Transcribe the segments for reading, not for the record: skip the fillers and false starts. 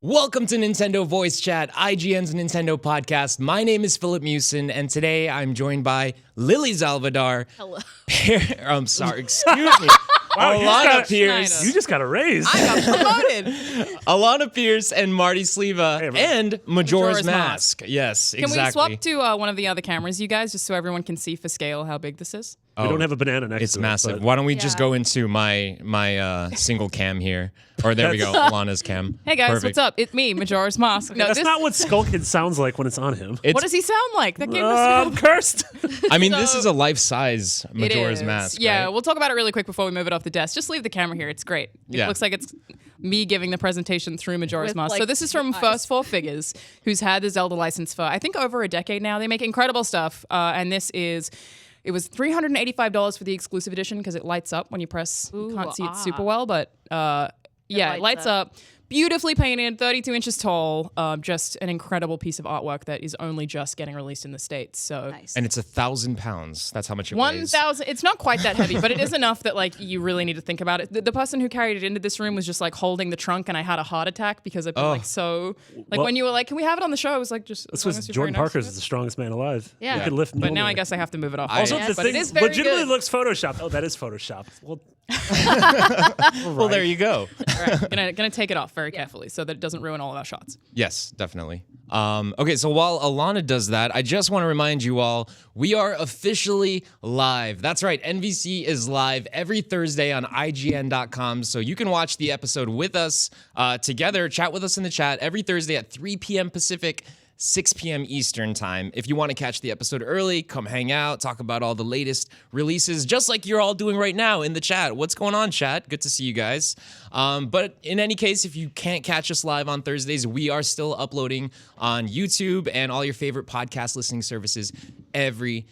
Welcome to Nintendo Voice Chat, IGN's Nintendo podcast. My name is Filip Musin, and today I'm joined by Lily Zalvadar. Hello. I'm sorry, excuse me. Wow, Alanah Pearce. You just got a raise. I got promoted. Alanah Pearce and Marty Sliva Hey, and Majora's Majora's Mask. Yes, Can exactly. we swap to one of the other cameras, you guys, just so everyone can see for scale how big this is? We don't have a banana next It's to massive. it. but- Why don't we just Yeah. go into my single cam here? Or there we go, Alana's cam. Hey guys, Perfect. what's up? It's me, Majora's Mask. No, That's this, not what Skullkid sounds like when it's on him. what does he sound like? That game was I'm cursed. I mean, this So- is a life-size It Majora's is. Mask. Yeah, right? we'll talk about it really quick before we move it off the desk. Just leave the camera here. It's great. It Yeah. looks like it's me giving the presentation through Majora's With, Mask. like, So this is from eyes. First Four Figures, who's had the Zelda license for, I think, over a decade now. They make incredible stuff. And this is... It was $385 for the exclusive edition because it lights up when you press. You can't see it super well, but yeah, it lights up. Beautifully painted, 32 inches tall. Just an incredible piece of artwork that is only just getting released in the States. So Nice. And it's 1,000 pounds. That's how much it weighs. 1,000. It's not quite that heavy, but it is enough that like you really need to think about it. The person who carried it into this room was just like holding the trunk, and I had a heart attack because I've been like so. Like Well- when you were like, "Can we have it on the show?" I was like, "Just." This as long was as you're Jordan very nice to Parker's it. the strongest man alive. Yeah. He could lift But now I Mjolnir. guess I have to move it off. Also, Yeah. the but thing it is very legitimately good. looks photoshopped. Oh, that is photoshopped. Well, Well, there you go. All right, gonna take it off very carefully so that it doesn't ruin all of our shots. Yes, definitely. Okay, so while Alanah does that, I just want to remind you all, we are officially live. That's right, NVC is live every Thursday on IGN.com, so you can watch the episode with us together, chat with us in the chat every Thursday at 3 p.m. Pacific, 6 p.m. Eastern time. If you want to catch the episode early, come hang out, talk about all the latest releases, just like you're all doing right now in the chat. What's going on, chat? Good to see you guys. But in any case, if you can't catch us live on Thursdays, we are still uploading on YouTube and all your favorite podcast listening services every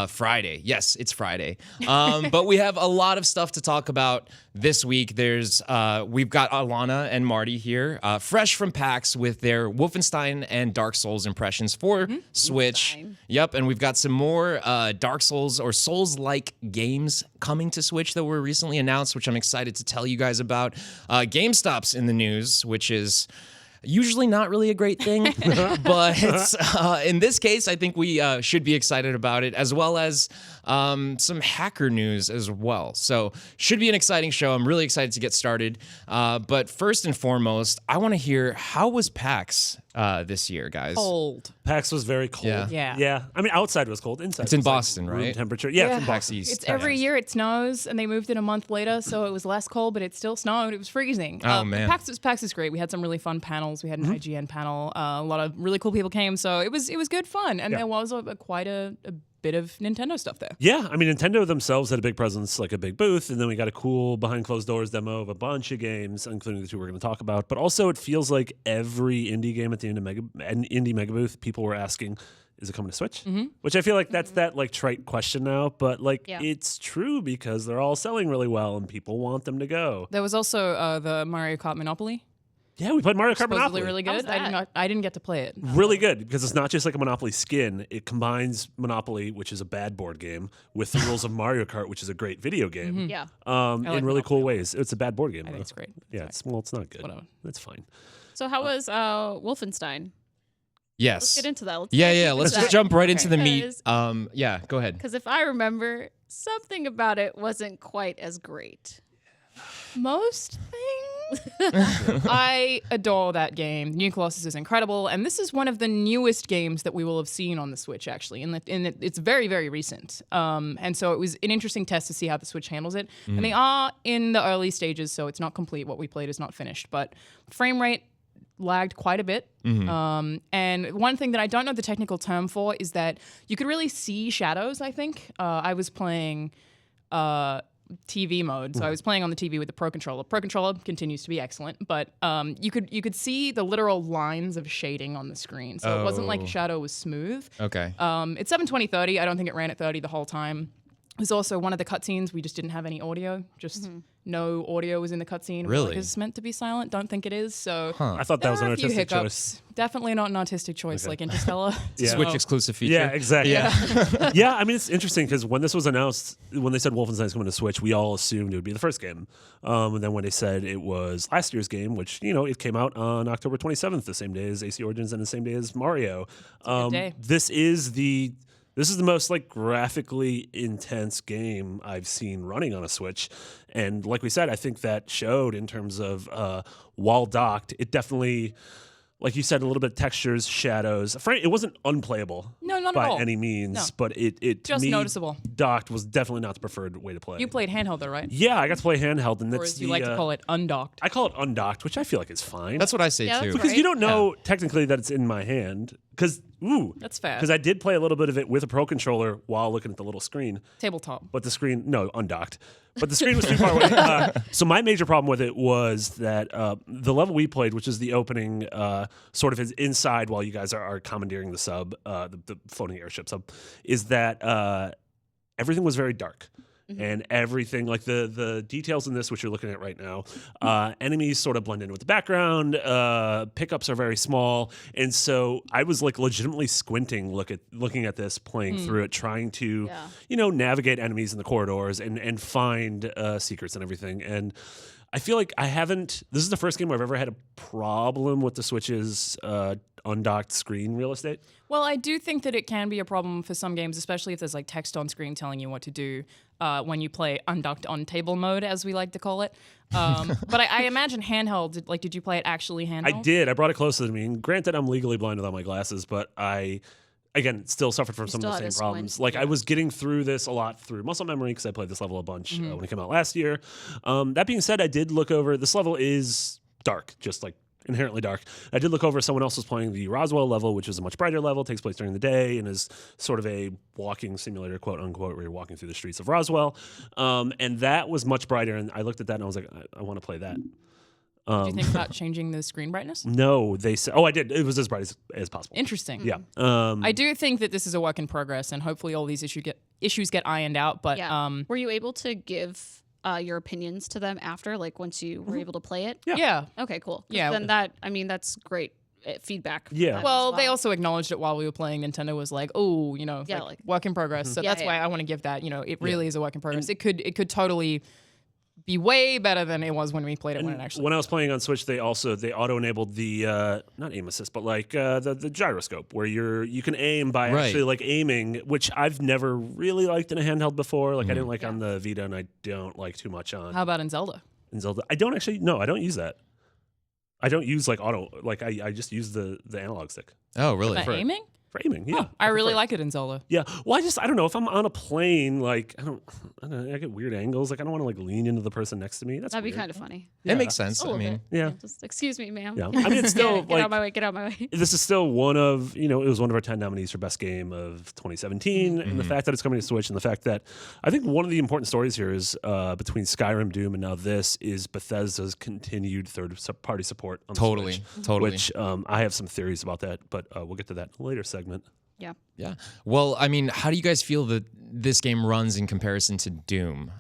Friday. Yes, it's Friday. But we have a lot of stuff to talk about this week. We've got Alanah and Marty here, fresh from PAX with their Wolfenstein and Dark Souls impressions for Switch. Wolfenstein. Yep, and we've got some more Dark Souls or Souls-like games coming to Switch that were recently announced, which I'm excited to tell you guys about. GameStop's in the news, which is usually not really a great thing, but in this case, I think we should be excited about it, as well as some hacker news as well. So should be an exciting show. I'm really excited to get started. But first and foremost, I want to hear, how was PAX this year, guys? Cold. PAX was very cold. Yeah. Yeah. I mean, outside was cold. Inside It's in was, like, Boston, room right? temperature. Yeah, it's in PAX Boston. East. It's every year it snows, and they moved it a month later, so it was less cold, but it still snowed. It was freezing. Oh, man. PAX is great. We had some really fun panels. We had an IGN panel. A lot of really cool people came, so it was good fun, and Yeah. there was quite a bit of Nintendo stuff there. Yeah, I mean, Nintendo themselves had a big presence, like a big booth, and then we got a cool behind closed doors demo of a bunch of games, including the two we're going to talk about. But also, it feels like every indie game at the indie mega booth, people were asking, "Is it coming to Switch?" Which I feel like that's that like trite question now, but like Yeah. it's true because they're all selling really well and people want them to go. There was also the Mario Kart Monopoly. Yeah, we played Mario Kart Supposedly Monopoly. really How was good. that? I didn't get to play it. Really good because it's not just like a Monopoly skin. It combines Monopoly, which is a bad board game, with the rules of Mario Kart, which is a great video game. Yeah. like In really cool Monopoly. ways. It's a bad board game. I think though. it's great. Yeah, it's not good. Whatever. It's fine. So how was Wolfenstein? Yes. Let's get into that. Let's Yeah, dive yeah. into Let's that. just jump right into the meat. Because- Yeah, go ahead. Because if I remember, something about it wasn't quite as great. Most things. I adore that game. New Colossus is incredible, and this is one of the newest games that we will have seen on the Switch. Actually, it's very, very recent. And so it was an interesting test to see how the Switch handles it. And they are in the early stages, so it's not complete. What we played is not finished, but frame rate lagged quite a bit. And one thing that I don't know the technical term for is that you could really see shadows. I think I was playing. TV mode. So I was playing on the TV with the Pro Controller. Pro Controller continues to be excellent, but you could see the literal lines of shading on the screen. So it wasn't like Oh. shadow was smooth. Okay. It's 720/30. I don't think it ran at 30 the whole time. There's also one of the cutscenes, we just didn't have any audio. Just no audio was in the cutscene. Really? It's meant to be silent. Don't think it is. So I thought that there was are an a few artistic hiccups. choice. Definitely not an artistic choice like Interstellar. Yeah. Switch exclusive feature. Yeah, exactly. Yeah. Yeah, I mean, it's interesting because when this was announced, when they said Wolfenstein's coming to Switch, we all assumed it would be the first game. And then when they said it was last year's game, which, it came out on October 27th, the same day as AC Origins and the same day as Mario. good day. This is the most graphically intense game I've seen running on a Switch. And like we said, I think that showed in terms of while docked, it definitely, like you said, a little bit of textures, shadows. It wasn't unplayable. No, not at by all. any means, No. but it Just to me, noticeable. docked was definitely not the preferred way to play. You played handheld though, right? Yeah, I got to play handheld, and Or that's as you like to call it, undocked. I call it undocked, which I feel like is fine. That's what I say Yeah, too. that's because right. you don't know technically that it's in my hand. That's fair. Because I did play a little bit of it with a Pro controller while looking at the little screen, Tabletop. but the screen, no, undocked. But the screen was too far away. So my major problem with it was that the level we played, which is the opening, sort of is inside while you guys are commandeering the sub, the floating airship sub, is that everything was very dark. And everything, like the details in this, which you're looking at right now, enemies sort of blend in with the background. Pickups are very small, and so I was legitimately squinting, looking at this, playing through it, trying to, navigate enemies in the corridors and find secrets and everything. And I feel like this is the first game where I've ever had a problem with the Switch's undocked screen real estate. Well, I do think that it can be a problem for some games, especially if there's text on screen telling you what to do when you play undocked on table mode, as we like to call it. But I imagine handheld. Did you play it actually handheld? I did. I brought it closer to me. And granted, I'm legally blind without my glasses, but again, still suffered from some of still the had same to problems. squint, I was getting through this a lot through muscle memory because I played this level a bunch when it came out last year. That being said, I did look over. This level is dark, just inherently dark. I did look over. Someone else was playing the Roswell level, which is a much brighter level, takes place during the day, and is sort of a walking simulator, quote unquote, where you're walking through the streets of Roswell. And that was much brighter. And I looked at that and I was like, I want to play that. Did you think about changing the screen brightness? No, they said. Oh, I did. It was as bright as possible. Interesting. Yeah. I do think that this is a work in progress, and hopefully all these issues get ironed out. But Were you able to give your opinions to them after, once you were able to play it? yeah. Okay, cool. 'Cause Yeah. Then that's great feedback. for Yeah. them Well, as they also acknowledged it while we were playing. Nintendo was like, "Oh, work in progress." So Yeah, that's why yeah. I want to give that. It really is a work in progress. It could totally be way better than it was when we played it when it actually. When I was playing on Switch, they auto-enabled the not aim assist, but the gyroscope, where you can aim by Right. actually aiming, which I've never really liked in a handheld before. I didn't like on the Vita, and I don't like too much on How about in Zelda? in Zelda. I don't use that. I don't use auto. I just use the analog stick Oh, really? For aiming? for aiming. Yeah, I really like it in Zelda. Yeah. Well, I don't know if I'm on a plane, I get weird angles. I don't want to lean into the person next to me. That's That'd be weird. kind of funny. It makes sense. A I little mean, bit. Yeah. Just excuse me, ma'am. Yeah. I mean, it's still Get out of my way. Get out of my way. this is still one of, it was one of our 10 nominees for best game of 2017. And the fact that it's coming to Switch, and the fact that I think one of the important stories here is between Skyrim, Doom, and now this is Bethesda's continued third-party support on the Totally. Switch, Totally. which I have some theories about that, but we'll get to that in a later segment. Yeah. Yeah. Well, I mean, how do you guys feel that this game runs in comparison to Doom?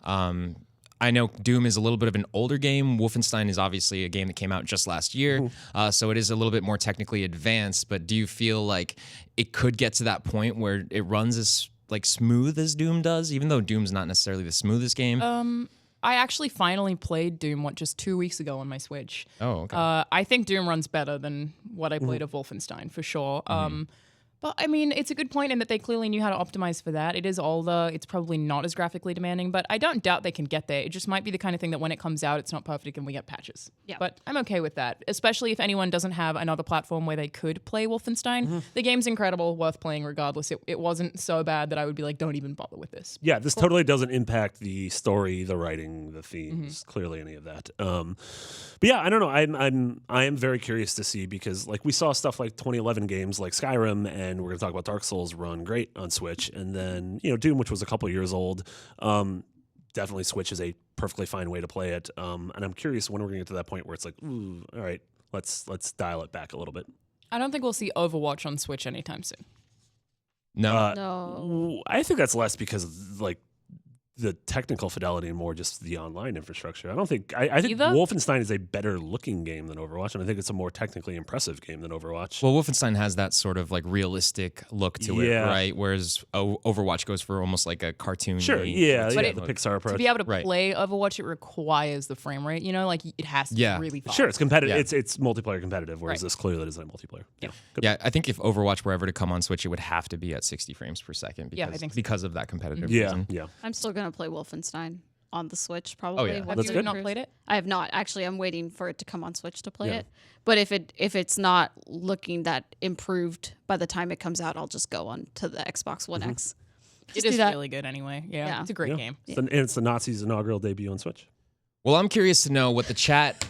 I know Doom is a little bit of an older game. Wolfenstein is obviously a game that came out just last year, so it is a little bit more technically advanced. But do you feel like it could get to that point where it runs as smooth as Doom does, even though Doom's not necessarily the smoothest game? I actually finally played Doom just 2 weeks ago on my Switch. Oh, okay. I think Doom runs better than what I played of Wolfenstein for sure. But I mean, it's a good point in that they clearly knew how to optimize for that. It is older. It's probably not as graphically demanding, but I don't doubt they can get there. It just might be the kind of thing that when it comes out, it's not perfect and we get patches. Yeah. But I'm okay with that, especially if anyone doesn't have another platform where they could play Wolfenstein. The game's incredible, worth playing regardless. It wasn't so bad that I would be like, don't even bother with this. Yeah, this totally doesn't impact the story, the writing, the themes, clearly any of that. But yeah, I don't know. I am very curious to see, because we saw stuff like 2011 games like Skyrim, and we're going to talk about Dark Souls, run great on Switch, and then Doom, which was a couple years old. Definitely Switch is a perfectly fine way to play it. And I'm curious when we're going to get to that point where it's ooh, all right, let's dial it back a little bit. I don't think we'll see Overwatch on Switch anytime soon. No. No. I think that's less because the technical fidelity and more just the online infrastructure. I think Either? Wolfenstein is a better looking game than Overwatch, and I think it's a more technically impressive game than Overwatch. Well, Wolfenstein has that sort of like realistic look to it, right? Whereas Overwatch goes for almost like a cartoon. Sure, But the Pixar approach. To be able to Right. play Overwatch, it requires the frame rate. You know, like it has to be really fast. Sure, it's competitive. Yeah. It's multiplayer competitive, whereas Right. this clearly isn't multiplayer. Yeah. Good. Yeah, I think if Overwatch were ever to come on Switch, it would have to be at 60 frames per second Yeah, I because, think so. because of that competitive Yeah. reason. Yeah. I'm still gonna play Wolfenstein on the Switch probably. yeah. once That's it good. Not improves. played it? I have not. Actually, I'm waiting for it to come on Switch to play Yeah. it. But if it's not looking that improved by the time it comes out, I'll just go on to the Xbox One X. It Just do is that. really good anyway. Yeah, Yeah. it's a great Yeah. game. And it's the Nazis' inaugural debut on Switch. Well, I'm curious to know what the chat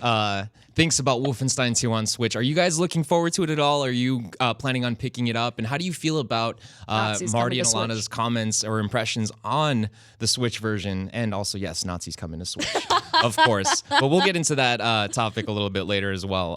thinks about Wolfenstein 2 on Switch. Are you guys looking forward to it at all? Are you planning on picking it up? And how do you feel about Nazis Marty coming and to Alanah's Switch. comments or impressions on the Switch version? And also, yes, Nazis coming to Switch, of course. But we'll get into that topic a little bit later as well.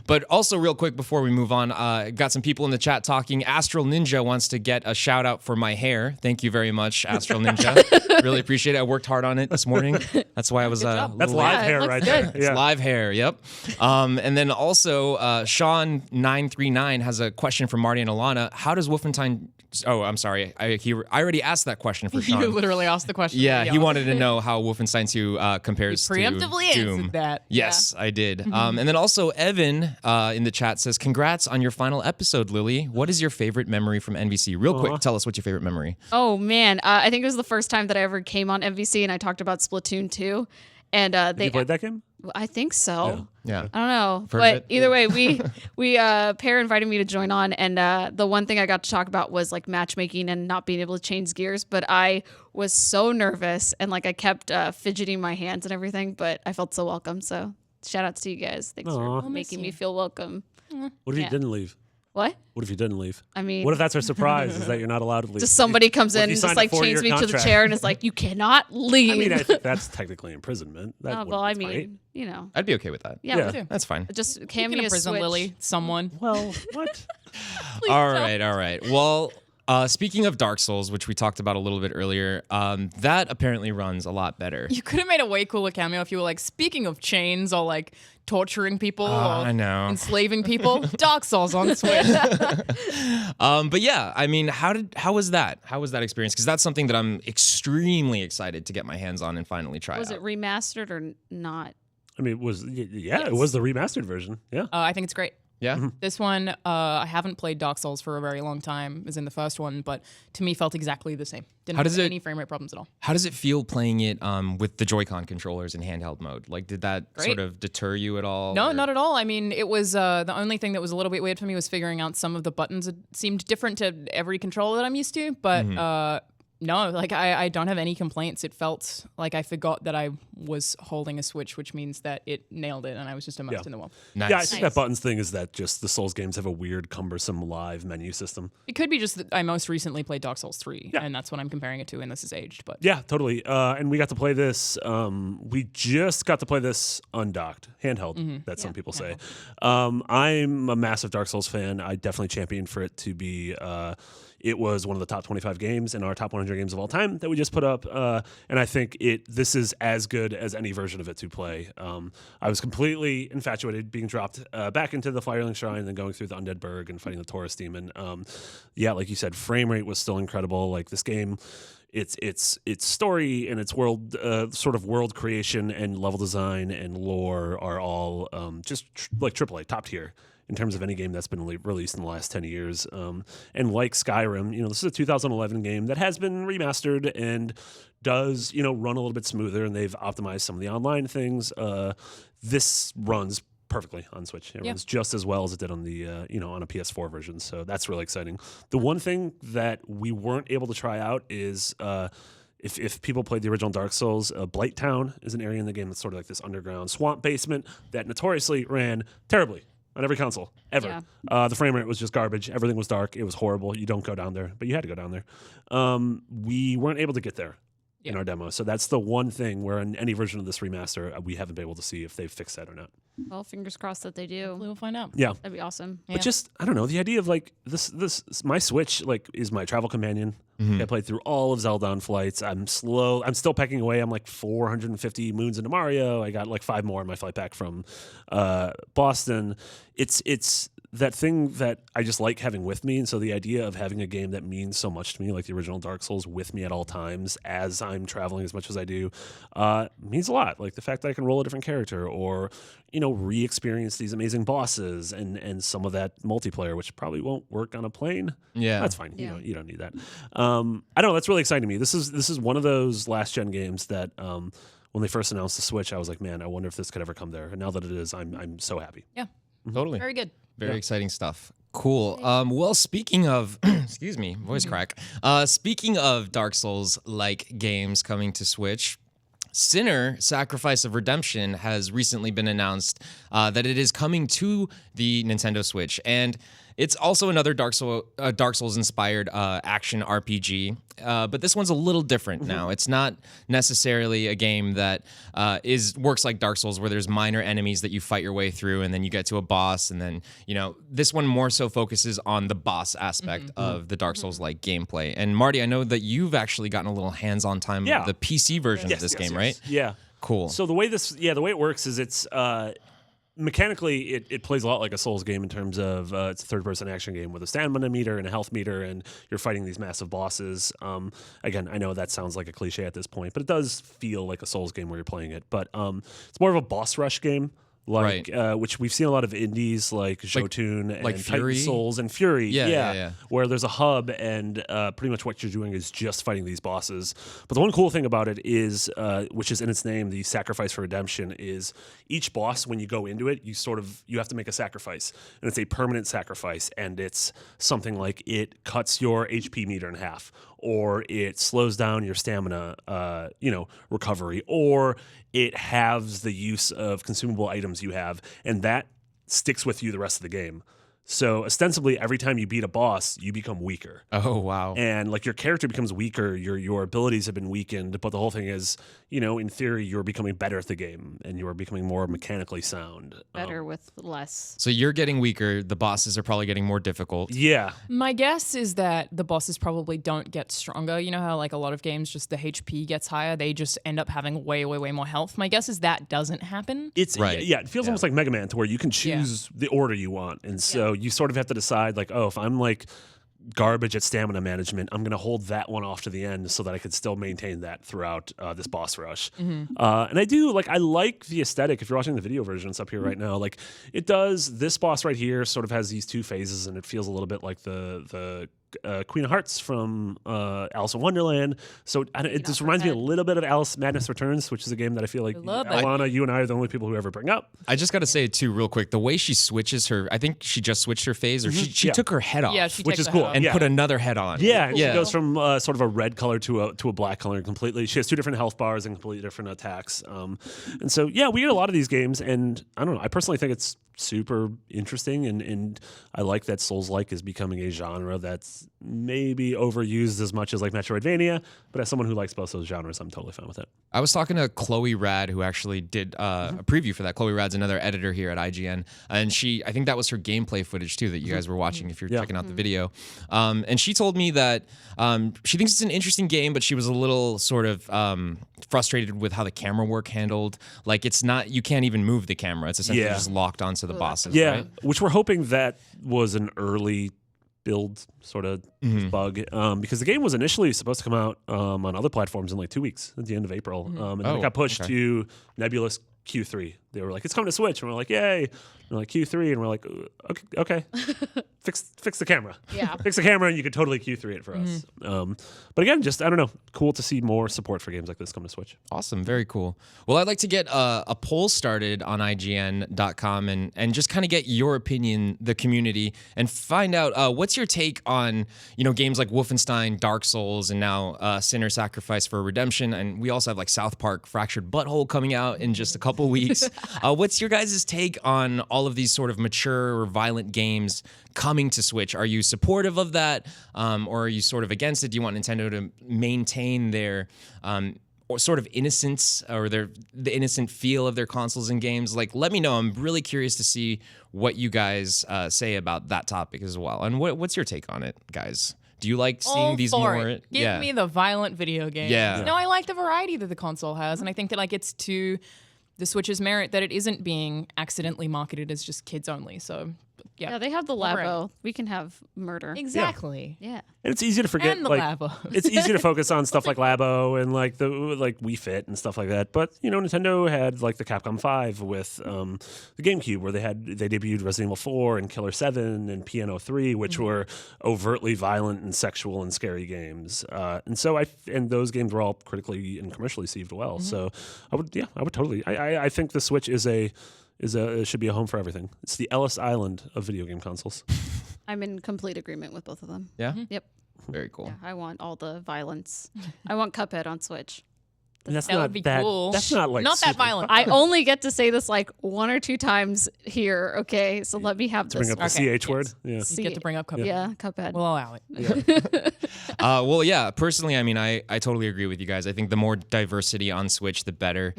But also, real quick before we move on, got some people in the chat talking. Astral Ninja wants to get a shout out for my hair. Thank you very much, Astral Ninja. Really appreciate it. I worked hard on it this morning. That's why I was job. That's little late. live hair looks right good. there. It's live hair, yep. And then also, Sean939 has a question for Marty and Alana. How does Wolfenstein... Oh, I'm sorry. I already asked that question for Sean. You literally asked the question. Yeah, he wanted to know how Wolfenstein 2 compares to preemptively Doom. answered that. Yes, I did. And then also, Evan in the chat says, congrats on your final episode, Lily. What is your favorite memory from NVC? Real quick, tell us what's your favorite memory. Oh man, I think it was the first time that I ever came on MVC and I talked about Splatoon 2. And Have they you played that game? I think so. Yeah. I don't know, Heard of but it? either way, we Pear invited me to join on, and the one thing I got to talk about was like matchmaking and not being able to change gears. But I was so nervous, and like I kept fidgeting my hands and everything. But I felt so welcome. So shout outs to you guys. Thanks Aw. for making me feel welcome. What if you Yeah. didn't leave? What? What if you didn't leave? I mean, What if that's our surprise? Is that you're not allowed to leave? just somebody comes What if in you and signed just a like chains 4-year me to the contract? chair and is like, you cannot leave. I mean, I think that's technically imprisonment. That Oh, wouldn't well, be I mean, great. you know, I'd be okay with that. yeah. Yeah. too. That's fine. Just You can can me a imprison switch. Lily, someone. Well, what? All right. Well, speaking of Dark Souls, which we talked about a little bit earlier, that apparently runs a lot better. You could have made a way cooler cameo if you were like, speaking of chains or like torturing people or I know. enslaving people. Dark Souls on Switch. But yeah, I mean, how was that? How was that experience? Because that's something that I'm extremely excited to get my hands on and finally try Was out. it remastered or not? I mean, it was it was the remastered version. Yeah. I think it's great. Yeah. This one, I haven't played Dark Souls for a very long time, as in the first one, but to me felt exactly the same. Didn't How does have it- any frame rate problems at all. How does it feel playing it with the Joy-Con controllers in handheld mode? Like, did that Great. sort of deter you at all? No, or- not at all. I mean, it was the only thing that was a little bit weird for me was figuring out some of the buttons. It seemed different to every controller that I'm used to, but no, like I don't have any complaints. It felt like I forgot that I was holding a Switch, which means that it nailed it, and I was just immersed in the world. Nice. Yeah, I think that buttons thing is that just the Souls games have a weird, cumbersome live menu system. It could be just that I most recently played Dark Souls 3, and that's what I'm comparing it to, and this is aged. But Yeah, totally. And we got to play this. We just got to play this undocked, handheld. That some people say. I'm a massive Dark Souls fan. I definitely championed for it to be. It was one of the top 25 games in our top 100 games of all time that we just put up, and I think this is as good as any version of it to play. I was completely infatuated, being dropped back into the Firelink Shrine, and then going through the Undead Burg and fighting the Taurus Demon. Yeah, like you said, frame rate was still incredible. Like this game. Its story and its world, sort of world creation and level design and lore are all just like AAA, top tier in terms of any game that's been released in the last 10 years. And like Skyrim, this is a 2011 game that has been remastered and does, run a little bit smoother, and they've optimized some of the online things. This runs perfectly on Switch. It runs just as well as it did on the on a PS4 version. So that's really exciting. The one thing that we weren't able to try out is if people played the original Dark Souls, Blight Town is an area in the game that's sort of like this underground swamp basement that notoriously ran terribly on every console ever. The frame rate was just garbage. Everything was dark. It was horrible. You don't go down there, but you had to go down there. We weren't able to get there in our demo. So that's the one thing where in any version of this remaster, we haven't been able to see if they've fixed that or not. Well, fingers crossed that they do. We'll find out. Yeah. That'd be awesome. But just, I don't know, the idea of like this my Switch like is my travel companion. I played through all of Zelda on flights. I'm still pecking away. I'm like 450 moons into Mario. I got like 5 more on my flight back from Boston. It's that thing that I just like having with me. And so the idea of having a game that means so much to me, like the original Dark Souls, with me at all times as I'm traveling as much as I do, means a lot. Like the fact that I can roll a different character or, re-experience these amazing bosses and some of that multiplayer, which probably won't work on a plane. Yeah. That's fine. Yeah. You don't need that. I don't know. That's really exciting to me. This is one of those last gen games that when they first announced the Switch, I was like, man, I wonder if this could ever come there. And now that it is, I'm so happy. Yeah. Totally. Very good. Very exciting stuff. Cool. Well, speaking of, excuse me, voice crack. Speaking of Dark Souls-like games coming to Switch, Sinner: Sacrifice of Redemption has recently been announced that it is coming to the Nintendo Switch, and it's also another Dark Souls-inspired action RPG, but this one's a little different now. It's not necessarily a game that works like Dark Souls, where there's minor enemies that you fight your way through, and then you get to a boss, and then this one more so focuses on the boss aspect of the Dark Souls-like gameplay. And Marty, I know that you've actually gotten a little hands-on time with the PC version of this game, right? Yeah. Cool. So the way it works is it's mechanically it plays a lot like a Souls game in terms of it's a third-person action game with a stamina meter and a health meter, and you're fighting these massive bosses. Again, I know that sounds like a cliche at this point, but it does feel like a Souls game where you're playing it. But it's more of a boss rush game. Which we've seen a lot of indies like Jotun and Fury? Titan Souls and Fury. Yeah. Where there's a hub and pretty much what you're doing is just fighting these bosses. But the one cool thing about it is, which is in its name, the Sacrifice for Redemption, is each boss, when you go into it, you have to make a sacrifice. And it's a permanent sacrifice. And it's something like it cuts your HP meter in half, or it slows down your stamina, recovery, or it halves the use of consumable items you have, and that sticks with you the rest of the game. So ostensibly, every time you beat a boss, you become weaker. Oh, wow. And like your character becomes weaker, your abilities have been weakened, but the whole thing is, in theory, you're becoming better at the game and you are becoming more mechanically sound. Better with less. So you're getting weaker. The bosses are probably getting more difficult. Yeah. My guess is that the bosses probably don't get stronger. You know how like a lot of games, just the HP gets higher. They just end up having way, way, way more health. My guess is that doesn't happen. It's right. Yeah, it feels almost like Mega Man, to where you can choose the order you want. And so you sort of have to decide, like, if I'm like garbage at stamina management, I'm going to hold that one off to the end so that I could still maintain that throughout this boss rush. And I like the aesthetic. If you're watching the video version, it's up here right now. Like it does, this boss right here sort of has these 2 phases, and it feels a little bit like the Queen of Hearts from Alice in Wonderland. So it just reminds me a little bit of Alice Madness Returns, which is a game that I feel like Alanah, you and I are the only people who ever bring up. I just got to say too, real quick, the way she switches I think she just switched her phase, or she took her head off. Yeah, she which takes is the cool. head off. And put another head on. Yeah, she goes from sort of a red color to a black color completely. She has 2 different health bars and completely different attacks. And so, we get a lot of these games, and I don't know, I personally think it's super interesting, and I like that Souls-like is becoming a genre that's maybe overused as much as like Metroidvania, but as someone who likes both those genres, I'm totally fine with it. I was talking to Chloe Rad, who actually did a preview for that. Chloe Rad's another editor here at IGN, and I think that was her gameplay footage too that you guys were watching if you're checking out the video. And she told me that she thinks it's an interesting game, but she was a little sort of frustrated with how the camera work handled. Like you can't even move the camera. It's essentially just locked onto the bosses. Yeah, right? which we're hoping that was an early build sort of bug, because the game was initially supposed to come out on other platforms in like 2 weeks at the end of April, and then it got pushed to Nebulous Q3. They were like, it's coming to Switch, and we're like, yay. And we're like, Q3, and we're like, okay. fix the camera. Yeah. Fix the camera, and you could totally Q3 it for us. But again, just, I don't know, cool to see more support for games like this come to Switch. Awesome. Very cool. Well, I'd like to get a poll started on IGN.com and just kind of get your opinion, the community, and find out what's your take on, games like Wolfenstein, Dark Souls, and now Sinner: Sacrifice for Redemption. And we also have like South Park Fractured Butthole coming out in just a couple weeks. What's your guys' take on all of these sort of mature or violent games coming to Switch? Are you supportive of that, or are you sort of against it? Do you want Nintendo to maintain their or sort of innocence or the innocent feel of their consoles and games? Like, let me know. I'm really curious to see what you guys say about that topic as well. And what's your take on it, guys? Do you like seeing All these for more? it. Give me the violent video games. Yeah. No, I like the variety that the console has, and I think that like it's to the Switch's merit that it isn't being accidentally marketed as just kids only. So Yeah, they have the All right. Labo. We can have murder. exactly. Yeah. And it's easy to forget. And the like, Labo. It's easy to focus on stuff like Labo and like the Wii Fit and stuff like that. But Nintendo had like the Capcom 5 with the GameCube, where they debuted Resident Evil 4 and Killer 7 and Piano 3, which were overtly violent and sexual and scary games. And those games were all critically and commercially received well. So I would totally. I think the Switch should be a home for everything. It's the Ellis Island of video game consoles. I'm in complete agreement with both of them. Yeah? Yep. Very cool. Yeah, I want all the violence. I want Cuphead on Switch. And that's That not would be that, cool. That's not like Not that super- violent. I only get to say this like 1 or 2 times here, okay? So let me have To bring this. up the Okay, CH word. Yeah. You get to bring up Cuphead. Yeah, Cuphead. We'll allow it. Well, yeah, personally, I mean, I totally agree with you guys. I think the more diversity on Switch, the better.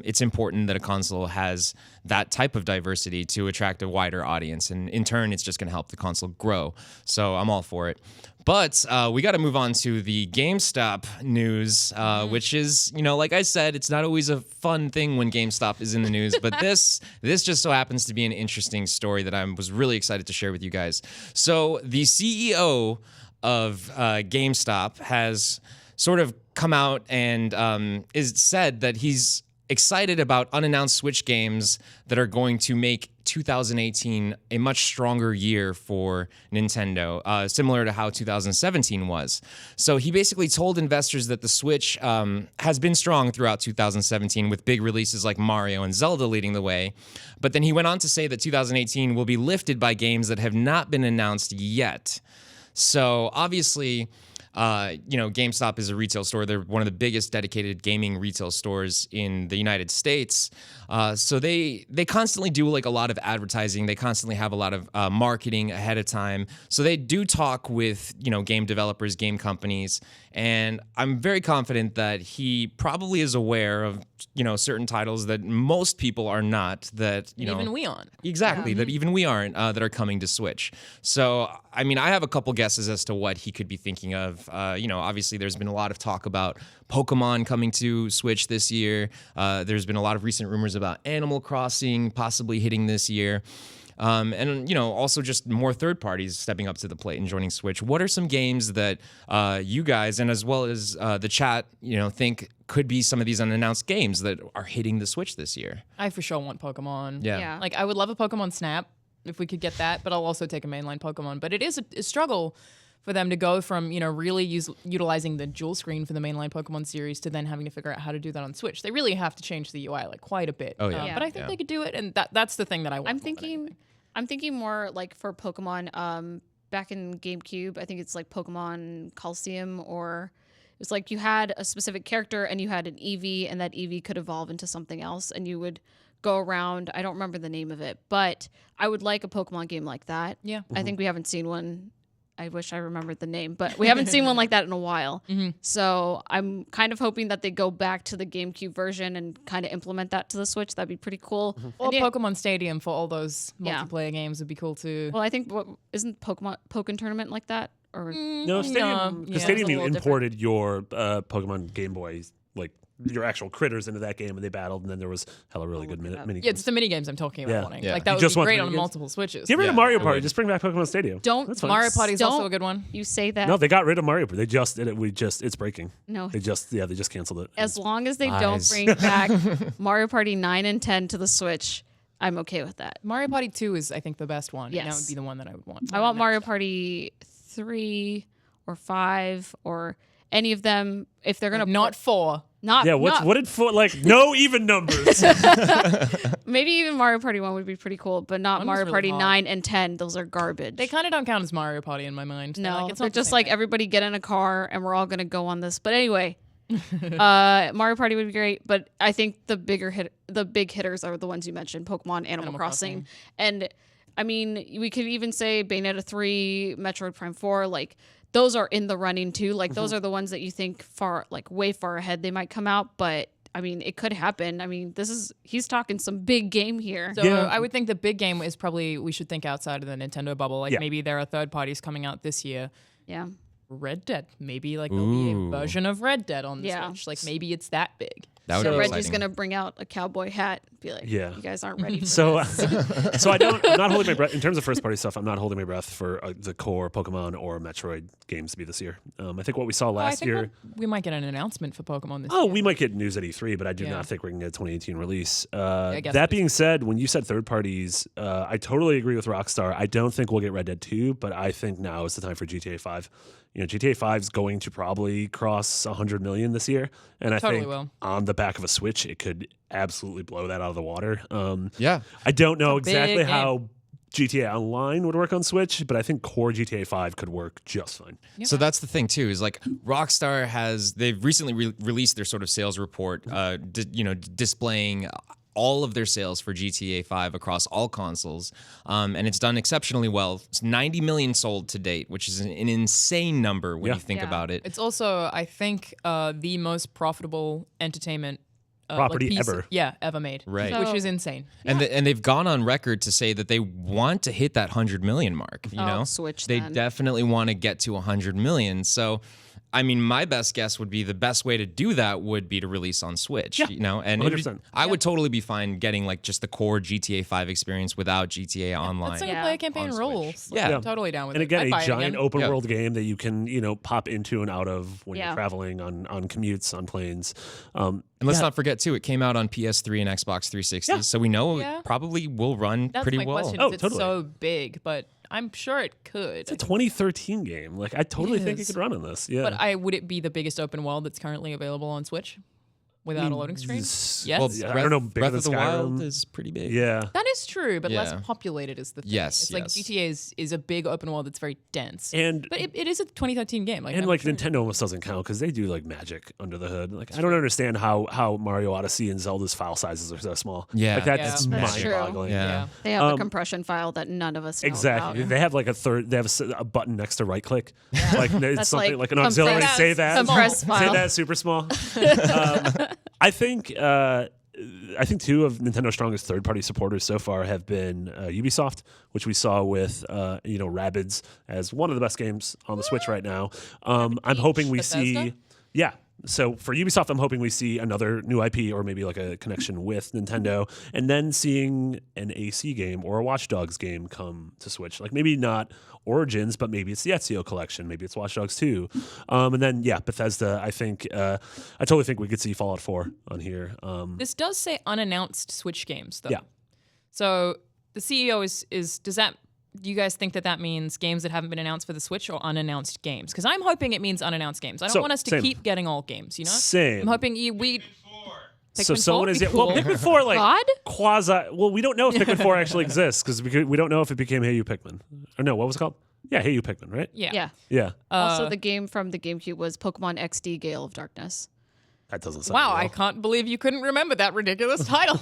It's important that a console has that type of diversity to attract a wider audience. And in turn, it's just going to help the console grow. So I'm all for it. But we got to move on to the GameStop news, which is, like I said, it's not always a fun thing when GameStop is in the news. But this just so happens to be an interesting story that I was really excited to share with you guys. So the CEO of GameStop has sort of come out and is said that he's excited about unannounced Switch games that are going to make 2018 a much stronger year for Nintendo, similar to how 2017 was. So he basically told investors that the Switch has been strong throughout 2017 with big releases like Mario and Zelda leading the way. But then he went on to say that 2018 will be lifted by games that have not been announced yet. So obviously, GameStop is a retail store. They're one of the biggest dedicated gaming retail stores in the United States. So they constantly do like a lot of advertising. They constantly have a lot of marketing ahead of time. So they do talk with, game developers, game companies. And I'm very confident that he probably is aware of, certain titles that most people are not, that, Even we aren't. Exactly, that even we aren't, that are coming to Switch. So, I mean, I have a couple guesses as to what he could be thinking of. Obviously, there's been a lot of talk about Pokemon coming to Switch this year. There's been a lot of recent rumors about Animal Crossing possibly hitting this year. And also just more third parties stepping up to the plate and joining Switch. What are some games that you guys, and as well as the chat, think could be some of these unannounced games that are hitting the Switch this year? I for sure want Pokemon. Yeah. Like, I would love a Pokemon Snap if we could get that, but I'll also take a mainline Pokemon. But it is a struggle for them to go from, really utilizing the dual screen for the mainline Pokemon series to then having to figure out how to do that on Switch. They really have to change the UI like quite a bit. Oh, yeah. But I think they could do it, and that's the thing that I want. I'm thinking more like for Pokemon, back in GameCube, I think it's like Pokemon Coliseum, or it was like you had a specific character and you had an EV, and that EV could evolve into something else, and you would go around. I don't remember the name of it, but I would like a Pokemon game like that. Yeah. I think we haven't seen one. I wish I remembered the name, but we haven't seen one like that in a while. So I'm kind of hoping that they go back to the GameCube version and kind of implement that to the Switch. That'd be pretty cool. Or And yeah, Pokemon Stadium for all those multiplayer games would be cool too. well, I think isn't Pokken Tournament like that? Or No, Stadium. yeah, The Stadium, it's a you little imported your Pokemon Game Boy, like your actual critters into that game, and they battled, and then there was hella really good look it up. mini Yeah, it's the mini games I'm talking about Yeah. wanting. Yeah. Like that You would just be want great the on mini games? multiple Switches. Get rid Yeah, of Mario I Party. would. Just bring back Pokemon Stadium. Don't That's fine. Mario Party's also Don't- a good one. you say that? No, they got rid of Mario Party. They just did it. It's breaking. No. They just canceled it. As long as they Lies. don't bring back Mario Party 9 and 10 to the Switch, I'm okay with that. Mario Party 2 is, I think, the best one. Yes. And that would be the one that I would want. I want Mario Party 3 or 5 or any of them if they're gonna Not 4. not Yeah, not- what did like no even numbers? maybe even Mario Party 1 would be pretty cool, but not One was Mario really Party hot. 9 and 10. Those are garbage. They kind of don't count as Mario Party in my mind. no, Like, it's they're not the just same like thing. everybody get in a car and we're all gonna go on this. But anyway, Mario Party would be great, but I think the big hitters are the ones you mentioned: Pokemon, Animal Crossing, and I mean, we could even say Bayonetta 3, Metroid Prime 4, like those are in the running too. Like those are the ones that you think way far ahead they might come out, but I mean, it could happen. I mean, he's talking some big game here. So I would think the big game is probably, we should think outside of the Nintendo bubble. Like maybe there are third parties coming out this year. Yeah. Red Dead. Maybe like there'll be a version of Red Dead on the Switch. Like maybe it's that big. That would So be Reggie's exciting. gonna bring out a cowboy hat, be like, Yeah. you guys aren't ready for So, this. I'm not holding my breath in terms of first party stuff. I'm not holding my breath for the core Pokemon or Metroid games to be this year. I think what we saw last year. We might get an announcement for Pokemon this Oh, year. we might get news at E3, but I do Yeah. not think we're going to get a 2018 release. I guess That being said, when you said third parties, I totally agree with Rockstar. I don't think we'll get Red Dead 2, but I think now is the time for GTA 5. You know, GTA 5 is going to probably cross 100 million this year, and I Totally think will. on the back of a Switch, it could absolutely blow that out of the water. Yeah. I don't know It's a big exactly game. how GTA Online would work on Switch, but I think core GTA 5 could work just fine. So that's the thing too, is like Rockstar they've recently released their sort of sales report, displaying all of their sales for GTA 5 across all consoles, and it's done exceptionally well. It's 90 million sold to date, which is an insane number when you think about it. It's also, I think, the most profitable entertainment Property piece, ever. Yeah, ever made. Right. Which So- is insane. And they've gone on record to say that they want to hit that 100 million mark. You know, Switch they then. definitely want to get to 100 million. So, I mean, my best guess would be the best way to do that would be to release on Switch. You know, and 100%. I would totally be fine getting like just the core GTA 5 experience without GTA Online. That single Yeah. player campaign On Switch. rules. Yeah. I'm totally down with And it. again, I'd buy a it giant again. open Yeah. world game that you can, pop into and out of when Yeah. you're traveling on commutes, on planes. And let's not forget too, it came out on PS3 and Xbox 360, so we know Yeah. it probably will run That's pretty my well. question. Oh, Is it's totally. so big, but I'm sure it could. It's a 2013 game. Like, I totally think it is. could run on this. Yeah. But would it be the biggest open world that's currently available on Switch without a loading screen? Yes. Yes. Well, Yeah, I Breath, don't know, bigger Breath than of the Skyrim. Wild is pretty big. Yeah. That is true, but less Yeah. populated is the thing. Yes, It's like yes. GTA is a big open world that's very dense. And But it is a 2013 game. and I'm like sure. Nintendo almost doesn't count because they do like magic under the hood. Like I don't understand how Mario Odyssey and Zelda's file sizes are so small. Yeah. like that's Yeah. That's true. mind-boggling. Yeah. They have a compression file that none of us know Exactly. about. They have like they have a button next to right click. Like it's That's something like like an auxiliary. compress- Say that. compress Say file. that super small. I think two of Nintendo's strongest third-party supporters so far have been Ubisoft, which we saw with Rabbids as one of the best games on the Switch right now. I'm hoping we see, Bethesda? yeah. So for Ubisoft, I'm hoping we see another new IP or maybe like a connection with Nintendo, and then seeing an AC game or a Watch Dogs game come to Switch. Like maybe not Origins, but maybe it's the Ezio collection, maybe it's Watch Dogs 2. And then Bethesda. I think I totally think we could see Fallout 4 on here. This does say unannounced Switch games, though. Yeah. So the CEO do you guys think that means games that haven't been announced for the Switch or unannounced games? Because I'm hoping it means unannounced games. I don't So, want us to same. keep getting all games, you know? Same. I'm hoping we... So Pikmin someone 4 is be well, cool. Pikmin 4 like God? quasi. Well, we don't know if Pikmin 4 actually exists because we don't know if it became Hey You Pikmin. Or no, what was it called? Yeah, Hey You Pikmin, right? Yeah. Yeah. Yeah, Also, the game from the GameCube was Pokemon XD Gale of Darkness. that doesn't sound Wow, real. I can't believe you couldn't remember that ridiculous title.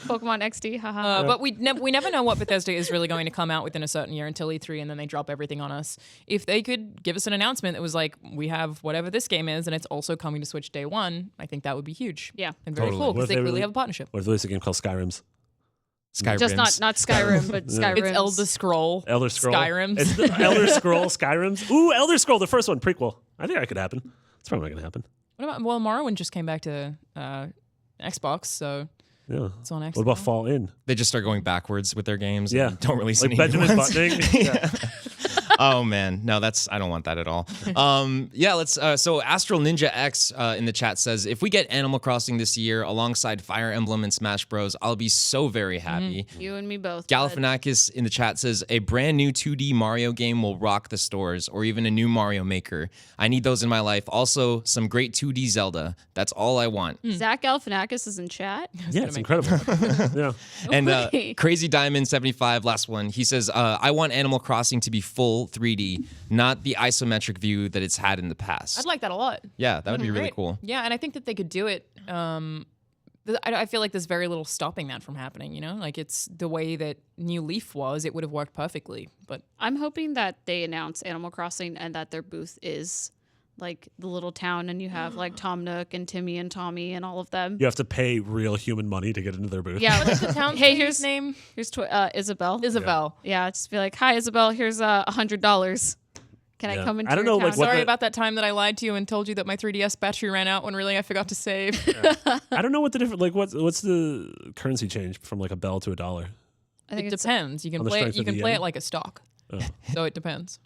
Pokemon XD, haha. But we never know what Bethesda is really going to come out within a certain year until E3, and then they drop everything on us. If they could give us an announcement that was like, we have whatever this game is, and it's also coming to Switch day one, I think that would be huge. Yeah. And very Totally. cool What because if they they really really- have a partnership. What if there's a game called Skyrims? Skyrim. Just not Skyrim, but Skyrim. It's Elder Scroll. Elder Scroll. Skyrims. It's the Elder Scroll Skyrims. Ooh, Elder Scroll, the first one, prequel. I think that could happen. It's probably not going to happen. What about Morrowind just came back to Xbox, so Yeah. it's on Xbox. What about Fall In? They just start going backwards with their games. Yeah. And don't release Like any Benjamin new ones. Buttoning? Yeah. Oh man, no, I don't want that at all. Let's. So Astral Ninja X in the chat says, if we get Animal Crossing this year alongside Fire Emblem and Smash Bros, I'll be so very happy. You and me both. bud. Galifianakis in the chat says, a brand new 2D Mario game will rock the stores, or even a new Mario Maker. I need those in my life. Also, some great 2D Zelda. That's all I want. Zach Galifianakis is in chat. Yeah, it's incredible. Yeah. And way. Crazy Diamond 75, last one. He says, I want Animal Crossing to be full full 3D, not the isometric view that it's had in the past. I'd like that a lot. Yeah, that would be really Great. cool. Yeah, and I think that they could do it. I feel like there's very little stopping that from happening, you know? Like, it's the way that New Leaf was, it would have worked perfectly. But I'm hoping that they announce Animal Crossing and that their booth is like the little town and you have like Tom Nook and Timmy and Tommy and all of them. You have to pay real human money to get into their booth. Yeah. what's the town's Hey, lady's here's name? Here's Isabel. Isabel. Yeah, just be like, hi, Isabel. Here's $100. Can I Yeah. come into I don't your know, like, town? what Sorry the- about that time that I lied to you and told you that my 3DS battery ran out when really I forgot to save. I don't know what the difference. Like, what's the currency change from like a bell to $1? I think It it's depends. You can On the play it. strength You of can the play yen? it like a stock. Oh, So it depends.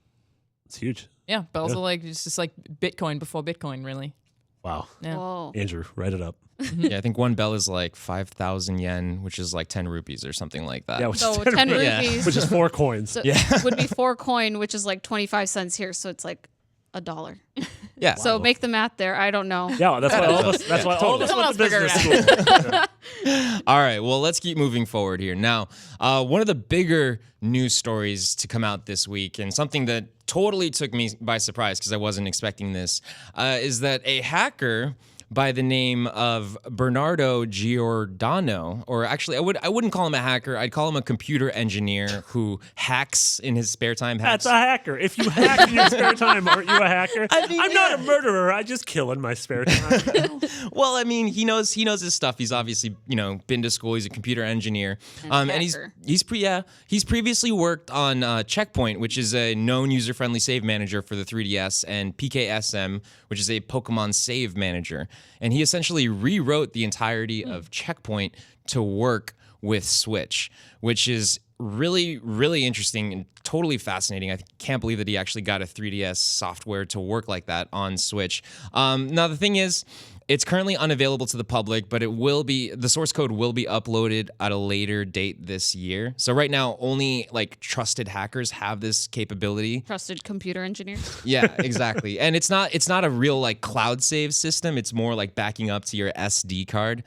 it's huge. Yeah, bells Yeah. are like it's just like Bitcoin before Bitcoin, really. Wow. Yeah. Whoa. Andrew, write it up. Yeah, I think one bell is like 5,000 yen, which is like 10 rupees or something like that. Yeah, which So is 10 rupees, Yeah. rupees which is 4 coins. so Yeah. would be 4 coin, which is like 25 cents here. So it's like $1. Yeah. So make the math there. I don't know. Yeah, that's why all of us. That's why all of us Someone went to else business figure school. All right, well, let's keep moving forward here. Now, one of the bigger news stories to come out this week, and something that totally took me by surprise because I wasn't expecting this, is that a hacker by the name of Bernardo Giordano, or actually, I wouldn't call him a hacker. I'd call him a computer engineer who hacks in his spare time. That's a hacker. If you hack in your spare time, aren't you a hacker? I'm not a murderer. I just kill in my spare time. Well, I mean, he knows his stuff. He's obviously, been to school. He's a computer engineer, and hacker. he's previously worked on Checkpoint, which is a known user-friendly save manager for the 3DS, and PKSM, which is a Pokemon save manager. And he essentially rewrote the entirety of Checkpoint to work with Switch, which is really, really interesting and totally fascinating. I can't believe that he actually got a 3DS software to work like that on Switch. Now, the thing is, it's currently unavailable to the public, but the source code will be uploaded at a later date this year. So right now, only like trusted hackers have this capability. Trusted computer engineer. Yeah, exactly. And it's not a real like cloud save system. It's more like backing up to your SD card,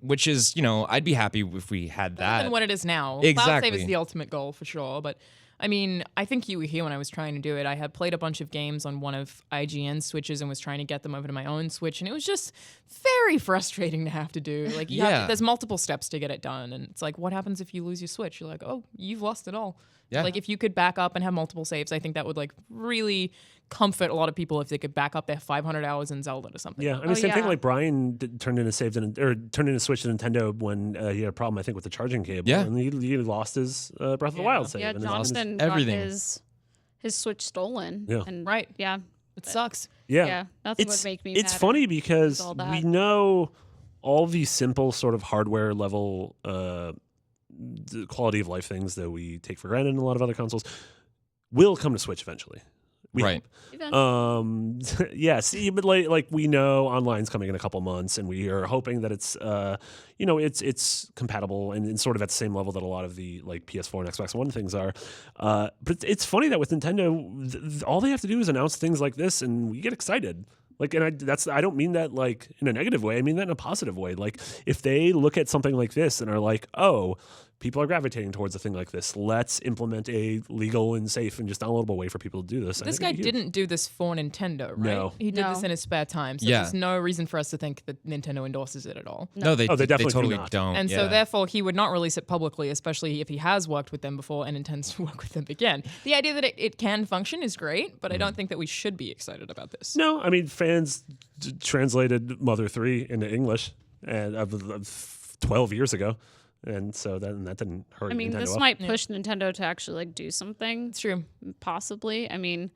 which is, I'd be happy if we had that. Than what it is now. Cloud Exactly. save is the ultimate goal for sure, but I mean, I think you were here when I was trying to do it. I had played a bunch of games on one of IGN's Switches and was trying to get them over to my own Switch, and it was just very frustrating to have to do. Like, there's multiple steps to get it done, and it's like, what happens if you lose your Switch? You're like, oh, you've lost it all. Yeah. Like, if you could back up and have multiple saves, I think that would like really comfort a lot of people if they could back up their 500 hours in Zelda or something. Yeah, I mean, same thing. yeah. Like Brian turned in a Switch to Nintendo when he had a problem, I think, with the charging cable. Yeah. and he lost his Breath of the Wild save. Yeah, and lost his- Johnston everything. got his Switch stolen. Yeah. And Right. Yeah. It sucks. Yeah, Nothing would make me It's madder funny because all that. we know all these simple sort of hardware level the quality of life things that we take for granted in a lot of other consoles will come to Switch eventually. Right. Yeah, see, but like we know online's coming in a couple months, and we are hoping that it's it's compatible and sort of at the same level that a lot of the like PS4 and Xbox One things are. But it's funny that with Nintendo, all they have to do is announce things like this, and we get excited. Like, and I don't mean that like in a negative way. I mean that in a positive way. Like, if they look at something like this and are like, oh, people are gravitating towards a thing like this, let's implement a legal and safe and just downloadable way for people to do this. I This think guy it'd be huge. didn't do this for Nintendo, right? No. He did No. this in his spare time. So Yeah. there's no reason for us to think that Nintendo endorses it at all. No, they definitely do totally not. don't. And yeah. so therefore he would not release it publicly, especially if he has worked with them before and intends to work with them again. The idea that it can function is great, but I don't think that we should be excited about this. No, I mean fans translated Mother 3 into English and 12 years ago, and so that didn't hurt. I mean, Nintendo this up. might push Nintendo to actually like do something, It's true. possibly. I mean,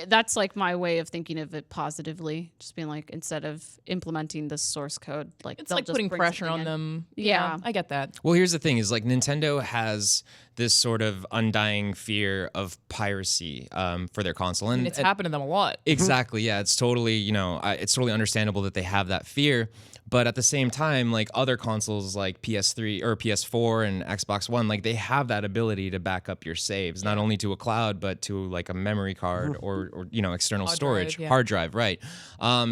that's like my way of thinking of it positively. Just being like, instead of implementing the source code, like It's they'll like just putting bring pressure something on in. them. Yeah. I get that. Well, here's the thing: is like Nintendo has this sort of undying fear of piracy for their console, and And it's happened to them a lot. exactly, yeah, it's totally it's totally understandable that they have that fear. But at the same time, like other consoles like PS3 or PS4 and Xbox One, like they have that ability to back up your saves, not only to a cloud, but to like a memory card or external storage, hard drive, right?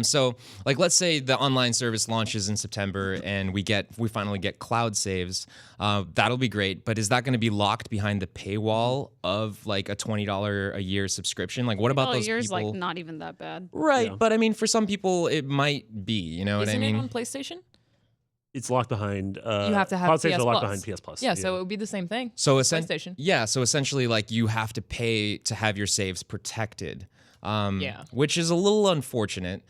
So like let's say the online service launches in September and we finally get cloud saves. That'll be great. But is that going to be locked behind the paywall of like a $20 a year subscription? Like what about those years, people? like not even that bad. Right, but I mean, for some people, it might be. You know what I Isn't mean? it on PlayStation? It's locked behind. You have to have cloud saves PS are locked Plus. behind PS Plus. Yeah, so it would be the same thing. So PlayStation. Yeah, so essentially, like you have to pay to have your saves protected. Which is a little unfortunate.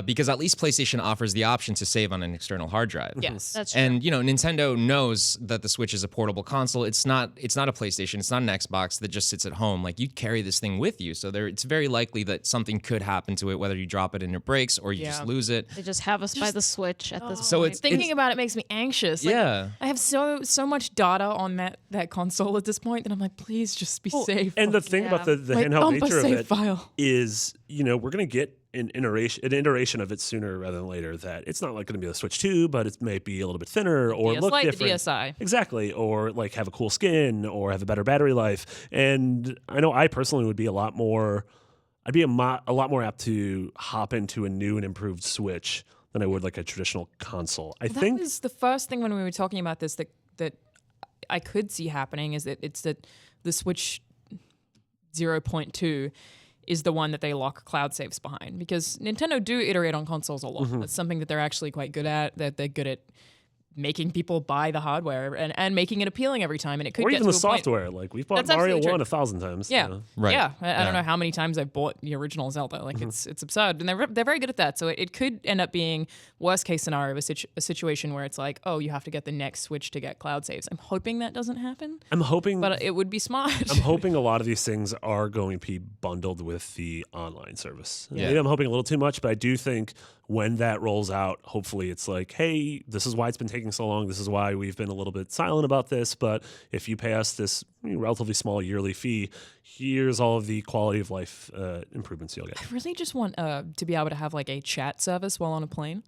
Because at least PlayStation offers the option to save on an external hard drive. Yes, That's true. And Nintendo knows that the Switch is a portable console. It's not a PlayStation. It's not an Xbox that just sits at home. Like you carry this thing with you, so it's very likely that something could happen to it, whether you drop it and it breaks or you just lose it. They just have us by the Switch at this So point. it's Thinking about it makes me anxious. Like, Yeah. I have so much data on that console at this point that I'm like, please just be safe. And the thing about the My handheld dump a nature of save it file. is, we're going to get an iteration of it sooner rather than later. That it's not like going to be the Switch 2, but it may be a little bit thinner or look like different. the DSi. Exactly, or like have a cool skin or have a better battery life. And I know I personally would be a lot more. I'd be a lot more apt to hop into a new and improved Switch than I would like a traditional console. I think That was the first thing when we were talking about this that I could see happening is that it's that the Switch 0.2 is the one that they lock cloud saves behind, because Nintendo do iterate on consoles a lot. That's something that they're actually quite good at, that they're good at making people buy the hardware and making it appealing every time. And it could or get even to the a point- software. Like we've bought That's Mario absolutely 1 true. 1,000 times. Yeah, Right. Yeah, I Yeah. don't know how many times I've bought the original Zelda. Like it's absurd, and they're very good at that. So it could end up being worst case scenario of a situation where it's like, oh, you have to get the next Switch to get cloud saves. I'm hoping that doesn't happen, I'm hoping. but it would be smart. I'm hoping a lot of these things are going to be bundled with the online service. Yeah. Maybe I'm hoping a little too much, but I do think when that rolls out, hopefully it's like, hey, this is why it's been taking so long. This is why we've been a little bit silent about this. But if you pay us this relatively small yearly fee, here's all of the quality of life improvements you'll get. I really just want to be able to have like a chat service while on a plane.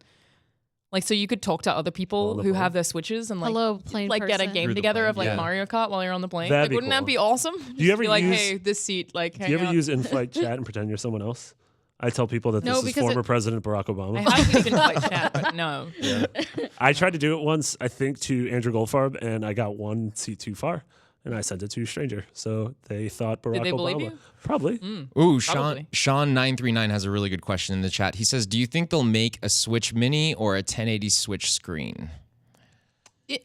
Like, so you could talk to other people who have their Switches and like, Hello, plane like get a person. game Through the together plane, of like yeah. Mario Kart while you're on the plane. That'd Like, be wouldn't cool. that be awesome? Do you ever be like, use- hey, this seat, like, Do you ever hang out. use in-flight chat and pretend you're someone else? I tell people that No, this is because former President Barack Obama. I have used in-flight chat, but no. I tried to do it once, I think, to Andrew Goldfarb, and I got one seat too far, and I sent it to a stranger. So they thought Barack they Obama. believe you? Probably. Ooh, Probably. Sean939 has a really good question in the chat. He says, do you think they'll make a Switch Mini or a 1080 Switch screen?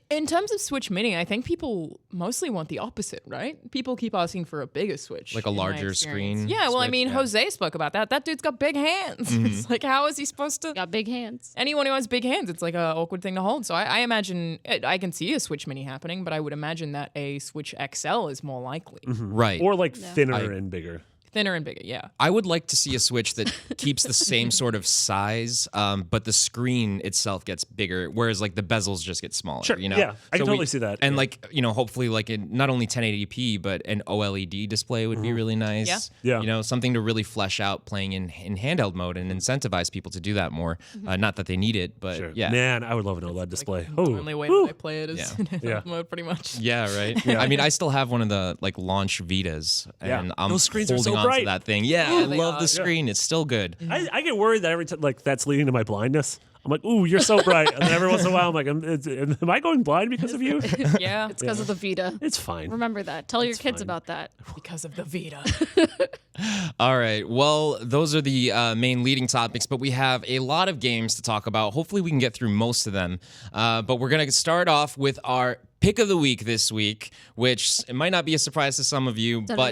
In terms of Switch Mini, I think people mostly want the opposite, right? People keep asking for a bigger Switch. Like a in my larger experience. screen Yeah, well, I Switch, mean, yeah. Jose spoke about that. That dude's got big hands. It's like, how is he supposed to? Got big hands. Anyone who has big hands, it's like an awkward thing to hold. So I imagine, I can see a Switch Mini happening, but I would imagine that a Switch XL is more likely. Right. Or like thinner and bigger. Thinner and bigger, yeah. I would like to see a Switch that keeps the same sort of size, but the screen itself gets bigger, whereas like the bezels just get smaller. Sure, You know? yeah, I can So totally see that, And yeah. like, hopefully like not only 1080p, but an OLED display would be really nice. Yeah. Something to really flesh out playing in handheld mode and incentivize people to do that more. Not that they need it, but Sure. yeah. Man, I would love an OLED display. The only way that I play it is Yeah. in Yeah. mode, pretty much. Yeah, right. I mean, I still have one of the like launch Vitas, Yeah. and I'm Those screens are holding so on to bright. that thing. Yeah, I they love are. the screen. It's still good. I get worried that every time like that's leading to my blindness. I'm like, ooh, you're so bright. And then every once in a while, I'm like, am I going blind because of you? Yeah, It's because of the Vita. It's fine. Remember that. Tell your kids fine. about that. because of the Vita. All right. Well, those are the main leading topics, but we have a lot of games to talk about. Hopefully, we can get through most of them. But we're going to start off with our pick of the week this week, which it might not be a surprise to some of you, but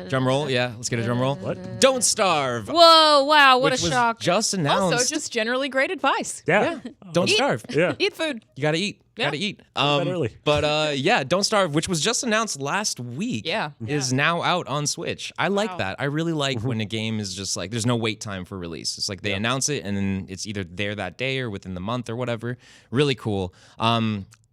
drum roll. Yeah, let's get a drum roll. What? Don't Starve. Whoa, wow, what which a was shock. just announced. Also, just generally great advice. Yeah. Don't starve. Yeah. Eat food. You gotta eat. Yeah. Gotta eat. early. But yeah, Don't Starve, which was just announced last week, Yeah. is now out on Switch. I like Wow. that. I really like when a game is just like there's no wait time for release. It's like they announce it and then it's either there that day or within the month or whatever. Really cool.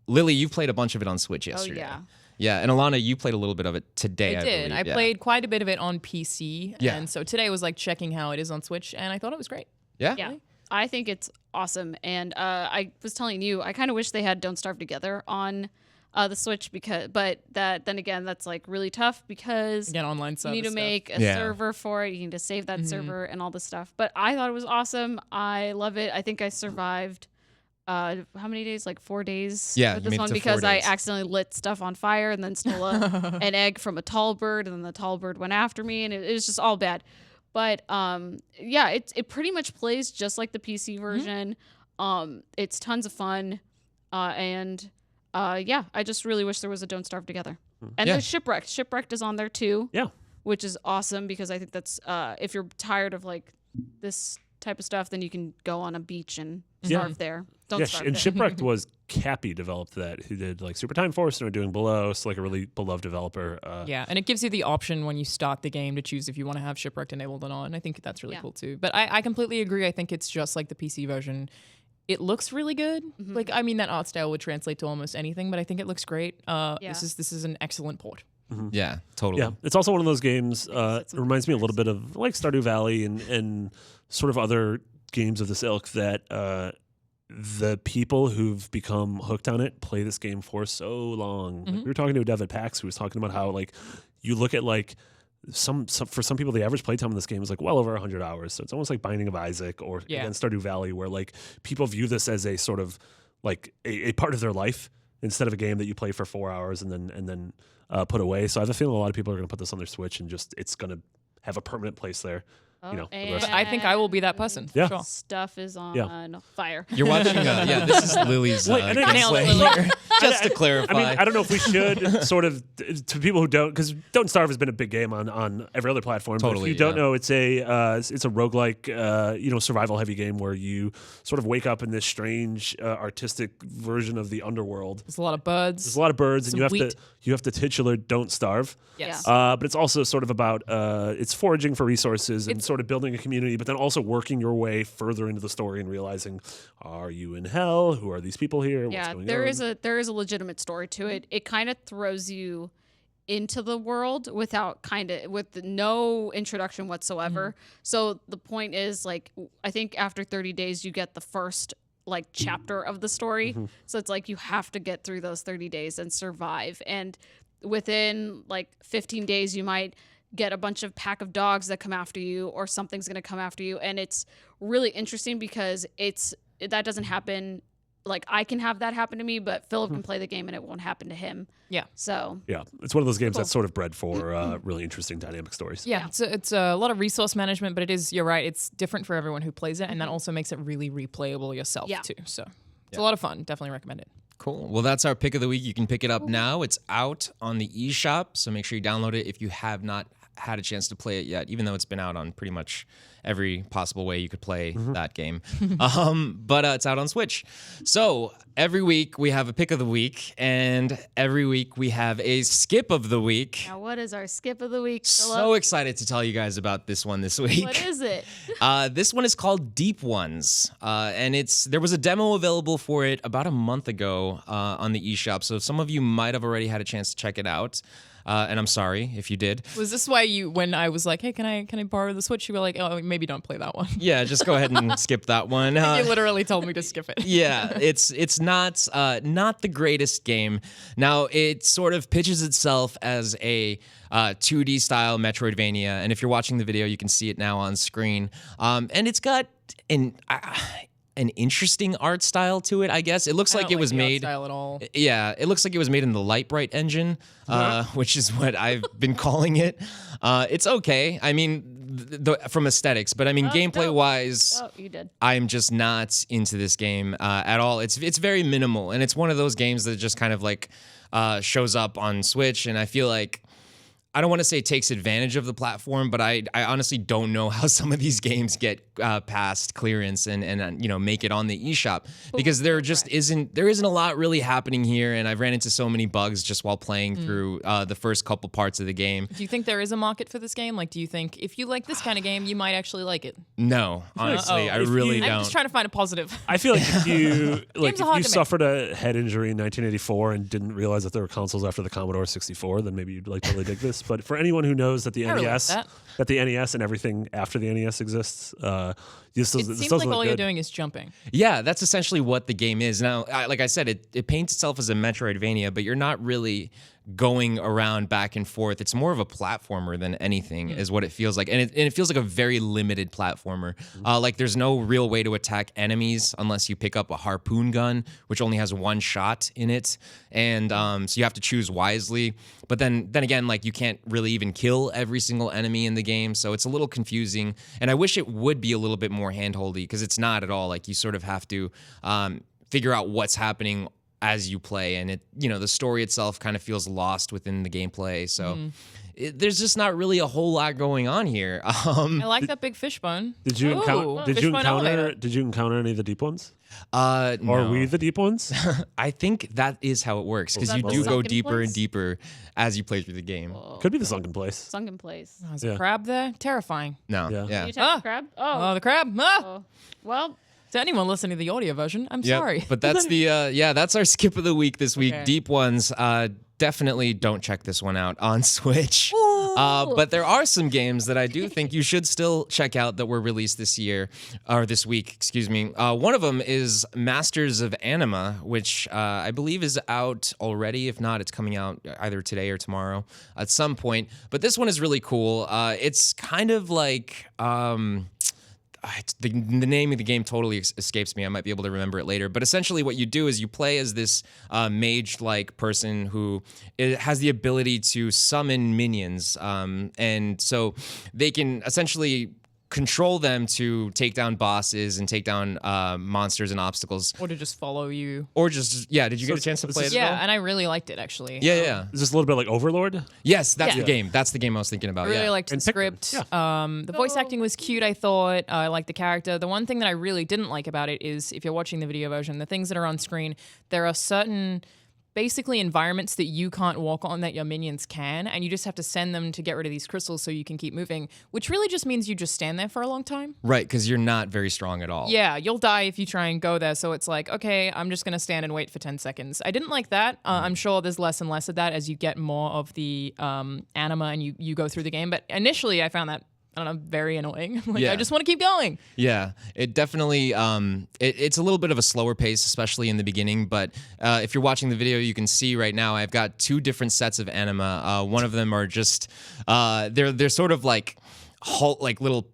Lily, you've played a bunch of it on Switch yesterday. yeah. Yeah, and Alanah, you played a little bit of it today. I did. believe. I Yeah. played quite a bit of it on PC. Yeah. And so today was like checking how it is on Switch, and I thought it was great. Yeah. Yeah. I think it's awesome. And I was telling you, I kind of wish they had Don't Starve Together on the Switch but then again, that's like really tough because Again, online you stuff. need to make a server for it. You need to save that server and all this stuff. But I thought it was awesome. I love it. I think I survived how many days? Like 4 days Yeah, with you this made it one to 4 because I days. accidentally lit stuff on fire and then stole an egg from a tall bird, and then the tall bird went after me, and it was just all bad. But yeah, it pretty much plays just like the PC version. It's tons of fun, and yeah, I just really wish there was a Don't Starve Together. And Yeah. there's Shipwrecked is on there too. Yeah. Which is awesome because I think that's if you're tired of like this type of stuff, then you can go on a beach and starve there. Don't starve and there. Shipwrecked was Cappy developed that, who did like Super Time Force and are doing Below, so like a really beloved developer. Yeah, and it gives you the option when you start the game to choose if you want to have Shipwrecked enabled or not. And I think that's really cool too. But I completely agree. I think it's just like the PC version. It looks really good. Like, I mean, that art style would translate to almost anything, but I think it looks great. This is an excellent port. Yeah, totally. Yeah, it's also one of those games. It reminds me a little bit of like Stardew Valley and sort of other games of this ilk that the people who've become hooked on it play this game for so long. Like, we were talking to a dev at PAX who was talking about how like you look at like some for some people the average playtime in this game is like well over 100 hours. So it's almost like Binding of Isaac or again Stardew Valley, where like people view this as a sort of like a part of their life instead of a game that you play for 4 hours and then put away. So I have a feeling a lot of people are going to put this on their Switch and just it's going to have a permanent place there. You know, the rest- I think I will be that person. For Yeah. sure. Stuff is on fire. You're watching. This is Lily's Wait, and I- gameplay Nailed it, here. Just to clarify. I mean, I don't know if we should sort of to people who don't, because Don't Starve has been a big game on every other platform. But Totally, if you don't yeah. know, it's a roguelike, survival heavy game where you sort of wake up in this strange artistic version of the underworld. There's a lot of birds. There's a lot of birds, and Some you have to titular Don't Starve. Yes. But it's also sort of about it's foraging for resources and sort of building a community, but then also working your way further into the story and realizing, are you in hell? Who are these people here? What's going there on? is a legitimate story to it. It kind of throws you into the world with no introduction whatsoever. So the point is, like, I think after 30 days you get the first like chapter of the story. So it's like you have to get through those 30 days and survive. And within like 15 days you might get a bunch of pack of dogs that come after you, or something's going to come after you. And it's really interesting because that doesn't happen. Like, I can have that happen to me, but Filip can play the game and it won't happen to him. Yeah. So Yeah, it's one of those games that's sort of bred for really interesting dynamic stories. Yeah, it's a lot of resource management, but you're right, it's different for everyone who plays it, and that also makes it really replayable yourself too. So it's a lot of fun. Definitely recommend it. Cool. Well, that's our pick of the week. You can pick it up now. It's out on the eShop, so make sure you download it if you have not had a chance to play it yet, even though it's been out on pretty much every possible way you could play that game. But it's out on Switch. So every week we have a pick of the week, and every week we have a skip of the week. now, what is our skip of the week, Filip? So excited to tell you guys about this one this week. What is it? This one is called Deep Ones, and there was a demo available for it about a month ago on the eShop, so some of you might have already had a chance to check it out. And I'm sorry if you did. Was this why when I was like, hey, can I borrow the Switch? You were like, oh, maybe don't play that one. Yeah, just go ahead and skip that one. You literally told me to skip it. Yeah, it's not the greatest game. Now, it sort of pitches itself as a 2D style Metroidvania, and if you're watching the video, you can see it now on screen. And it's got an interesting art style to it, I guess. It looks like it was the art made. style at all. Yeah, it looks like it was made in the Lightbright engine, which is what I've been calling it. It's okay. I mean, from aesthetics, but I mean, gameplay wise, You did. I'm just not into this game at all. It's very minimal, and it's one of those games that just kind of like shows up on Switch, and I feel like, I don't want to say takes advantage of the platform, but I honestly don't know how some of these games get past clearance and make it on the eShop, because there just isn't a lot really happening here, and I've ran into so many bugs just while playing through the first couple parts of the game. Do you think there is a market for this game? Like, do you think if you like this kind of game, you might actually like it? No, honestly, I really don't. I'm just trying to find a positive. I feel like if you hard to make. suffered a head injury in 1984 and didn't realize that there were consoles after the Commodore 64, then maybe you'd like really dig this. But for anyone who knows that the I relate NES that. that the NES and everything after the NES exists. It seems like all you're doing is jumping. Yeah, that's essentially what the game is. Now, like I said, it paints itself as a Metroidvania, but you're not really going around back and forth. It's more of a platformer than anything, is what it feels like. And it feels like a very limited platformer. Like there's no real way to attack enemies unless you pick up a harpoon gun, which only has one shot in it. And so you have to choose wisely. But then again, like you can't really even kill every single enemy in the game. So it's a little confusing. And I wish it would be a little bit more handholdy, because it's not at all. Like you sort of have to figure out what's happening as you play, and the story itself kind of feels lost within the gameplay. So there's just not really a whole lot going on here. I like that big fishbone. Did you encounter any of the deep ones? No. Are we the deep ones? I think that is how it works, because you do go deeper and deeper as you play through the game. Could be the sunken place. Sunken place. There's a crab there. Terrifying. No, Yeah. You attack the crab? Oh, the crab. Ah! Oh. Well, To anyone listening to the audio version, I'm Yep, sorry. but that's that's our skip of the week this week. Okay. Deep ones. Definitely don't check this one out on Switch. But there are some games that I do think you should still check out that were released this week, excuse me. One of them is Masters of Anima, which I believe is out already. If not, it's coming out either today or tomorrow at some point. But this one is really cool. It's kind of like... the name of the game totally escapes me. I might be able to remember it later. But essentially what you do is you play as this mage-like person who has the ability to summon minions. And so they can essentially control them to take down bosses and take down monsters and obstacles. Or to just follow you. Or just, did you get a chance to play it at all? Yeah, and I really liked it, actually. Yeah. Is this a little bit like Overlord? Yes, that's the game. That's the game I was thinking about. I really liked the And script. Pikmin, The voice acting was cute, I thought. I liked the character. The one thing that I really didn't like about it is, if you're watching the video version, the things that are on screen, there are certain... basically environments that you can't walk on that your minions can, and you just have to send them to get rid of these crystals so you can keep moving, which really just means you just stand there for a long time. Right, because you're not very strong at all. Yeah, you'll die if you try and go there, so it's like, okay, I'm just going to stand and wait for 10 seconds. I didn't like that. I'm sure there's less and less of that as you get more of the anima and you go through the game, but initially I found that, I don't know, very annoying. I just want to keep going. Yeah, it definitely, it's a little bit of a slower pace, especially in the beginning. But if you're watching the video, you can see right now I've got two different sets of anima. One of them are just, they're sort of like little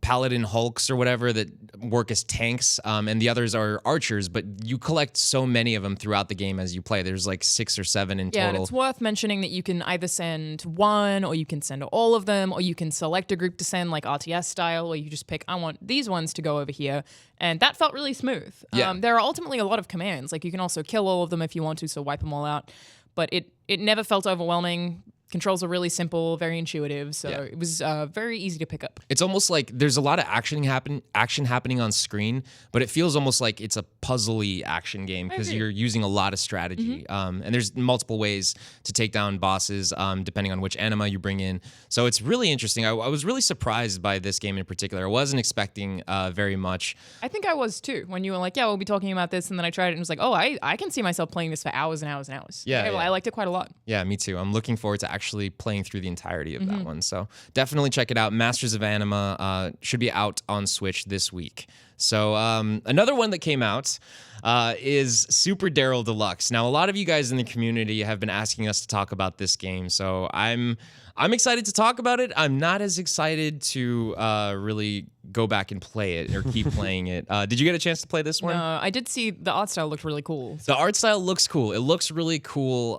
paladin hulks or whatever that work as tanks, and the others are archers, but you collect so many of them throughout the game as you play. There's like 6 or 7 in Yeah, total. and it's worth mentioning that you can either send one, or you can send all of them, or you can select a group to send, like RTS style, or you just pick, I want these ones to go over here. And that felt really smooth. Yeah. There are ultimately a lot of commands. Like, you can also kill all of them if you want to, so wipe them all out. But it never felt overwhelming. Controls are really simple, very intuitive, so it was very easy to pick up. It's almost like there's a lot of action happening on screen, but it feels almost like it's a puzzly action game because you're using a lot of strategy. And there's multiple ways to take down bosses depending on which anima you bring in. So it's really interesting. I was really surprised by this game in particular. I wasn't expecting very much. I think I was too, when you were like, yeah, we'll be talking about this, and then I tried it and was like, oh, I can see myself playing this for hours and hours and hours. Yeah, I liked it quite a lot. Yeah, me too. I'm looking forward to actually playing through the entirety of that one. So definitely check it out. Masters of Anima should be out on Switch this week. So another one that came out is Super Daryl Deluxe. Now, a lot of you guys in the community have been asking us to talk about this game, so I'm excited to talk about it. I'm not as excited to really go back and play it or keep playing it. Did you get a chance to play this one? No, I did see the art style looked really cool. The art style looks cool. It looks really cool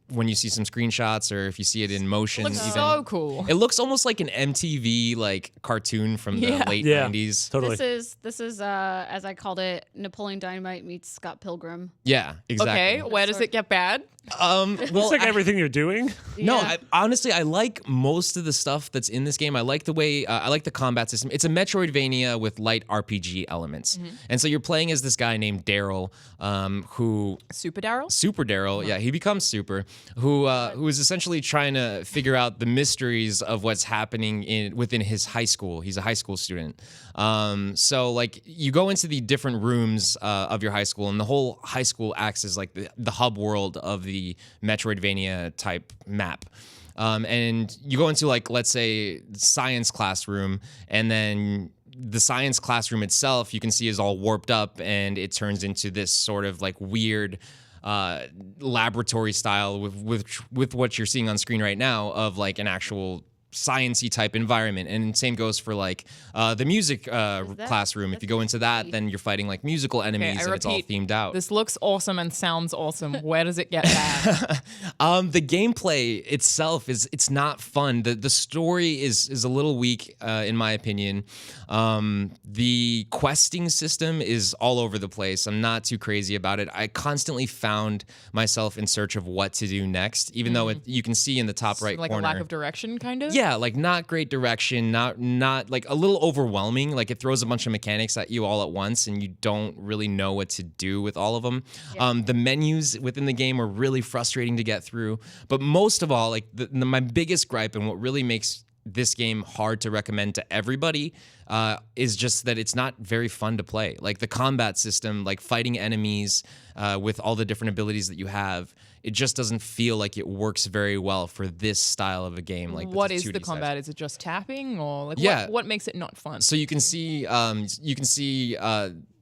when you see some screenshots or if you see it in motion. It looks so cool. It looks almost like an MTV like cartoon from the late 90s. Totally. This is as I called it, Napoleon Dynamite meets Scott Pilgrim. Yeah, exactly. Okay, where does it get bad? Looks like everything you're doing. No, Yeah. honestly, I like most of the stuff that's in this game. I like the way, I like the combat system. It's a Metroidvania with light RPG elements. And so you're playing as this guy named Daryl, who... Super Daryl? Super Daryl, yeah, he becomes Super, who is essentially trying to figure out the mysteries of what's happening within his high school. He's a high school student. So, like, you go into the different rooms of your high school, and the whole high school acts as, like, the hub world of the Metroidvania type map. and you go into like, let's say, science classroom, and then the science classroom itself you can see is all warped up, and it turns into this sort of like weird laboratory style with what you're seeing on screen right now of like an actual sciencey type environment. And same goes for like the music classroom. If you go into that, then you're fighting like musical enemies, and it's all themed out. This looks awesome and sounds awesome. Where does it get bad? The gameplay itself it's not fun. The story is a little weak in my opinion. The questing system is all over the place. I'm not too crazy about it. I constantly found myself in search of what to do next, even though you can see in the top right like corner. a lack of direction, kind of? Yeah, like not great direction, not like a little overwhelming. Like it throws a bunch of mechanics at you all at once, and you don't really know what to do with all of them. Yeah. The menus within the game are really frustrating to get through. But most of all, like my biggest gripe and what really makes this game hard to recommend to everybody is just that it's not very fun to play. Like the combat system, like fighting enemies with all the different abilities that you have, it just doesn't feel like it works very well for this style of a game. Like what is the combat? Is it just tapping, or like what makes it not fun? So you can see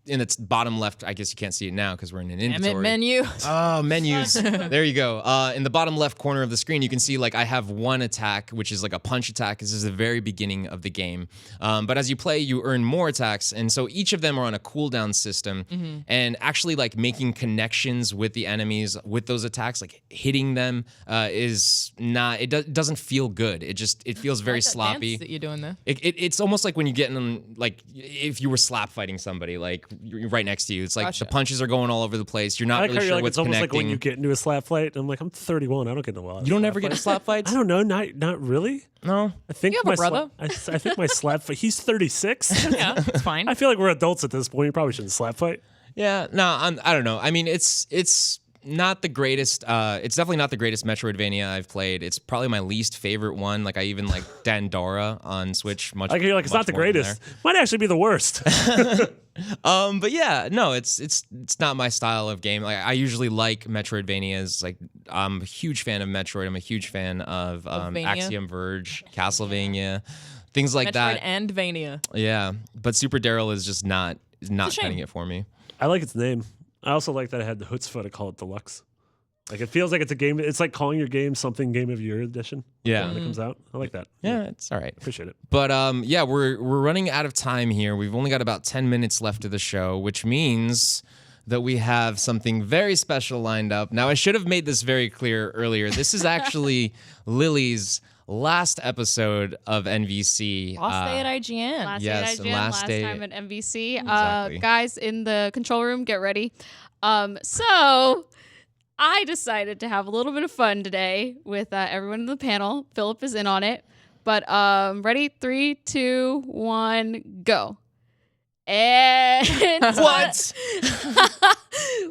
in its bottom left, I guess you can't see it now because we're in an inventory. Menu. Oh, menus. There you go. In the bottom left corner of the screen, you can see like I have one attack, which is like a punch attack. This is the very beginning of the game. But as you play, you earn more attacks. And so each of them are on a cooldown system. And actually like making connections with the enemies with those attacks, like hitting them is not, it doesn't feel good. It feels very sloppy. Dance that you're doing there. It's almost like when you get in, like if you were slap fighting somebody, like you're right next to you. It's like the punches are going all over the place. You're not really sure what's connecting. It's almost like when you get into a slap fight. I'm like, I'm 31. I don't get into a lot. You don't ever get in slap fights? I don't know. Not really. No. I think you have a brother. I think my slap fight. He's 36. Yeah, it's fine. I feel like we're adults at this point. You probably shouldn't slap fight. Yeah. No. I don't know. I mean, it's not the greatest. It's definitely not the greatest Metroidvania I've played. It's probably my least favorite one. Like I even like Dandara on Switch much. Like you're like it's not the greatest. Might actually be the worst. But yeah, no, it's not my style of game. Like I usually like Metroidvanias. Like I'm a huge fan of Metroid. I'm a huge fan of Axiom Verge, Castlevania, things like Metroid that. and Vania. Yeah, but Super Daryl is just not cutting it for me. I like its name. I also like that I had the chutzpah to call it Deluxe. Like it feels like it's a game. It's like calling your game something Game of Year edition. Yeah, when it comes out. I like that. Yeah, it's all right. Appreciate it. But yeah, we're running out of time here. We've only got about 10 minutes left of the show, which means that we have something very special lined up. Now, I should have made this very clear earlier. This is actually Lily's last episode of NVC. Last day at IGN. Last day at IGN, last time at NVC. Exactly. Guys in the control room, get ready. So I decided to have a little bit of fun today with everyone in the panel. Filip is in on it. But ready? 3, 2, 1, go. And What?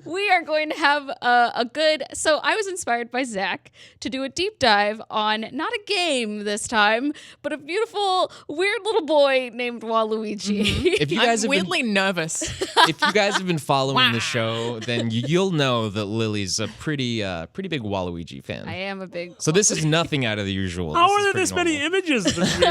we are going to have a good... So I was inspired by Zach to do a deep dive on not a game this time, but a beautiful, weird little boy named Waluigi. If you guys I'm weirdly nervous. If you guys have been following the show, then you'll know that Lily's a pretty big Waluigi fan. I am a big... So this is nothing out of the usual. How are there this many images this week?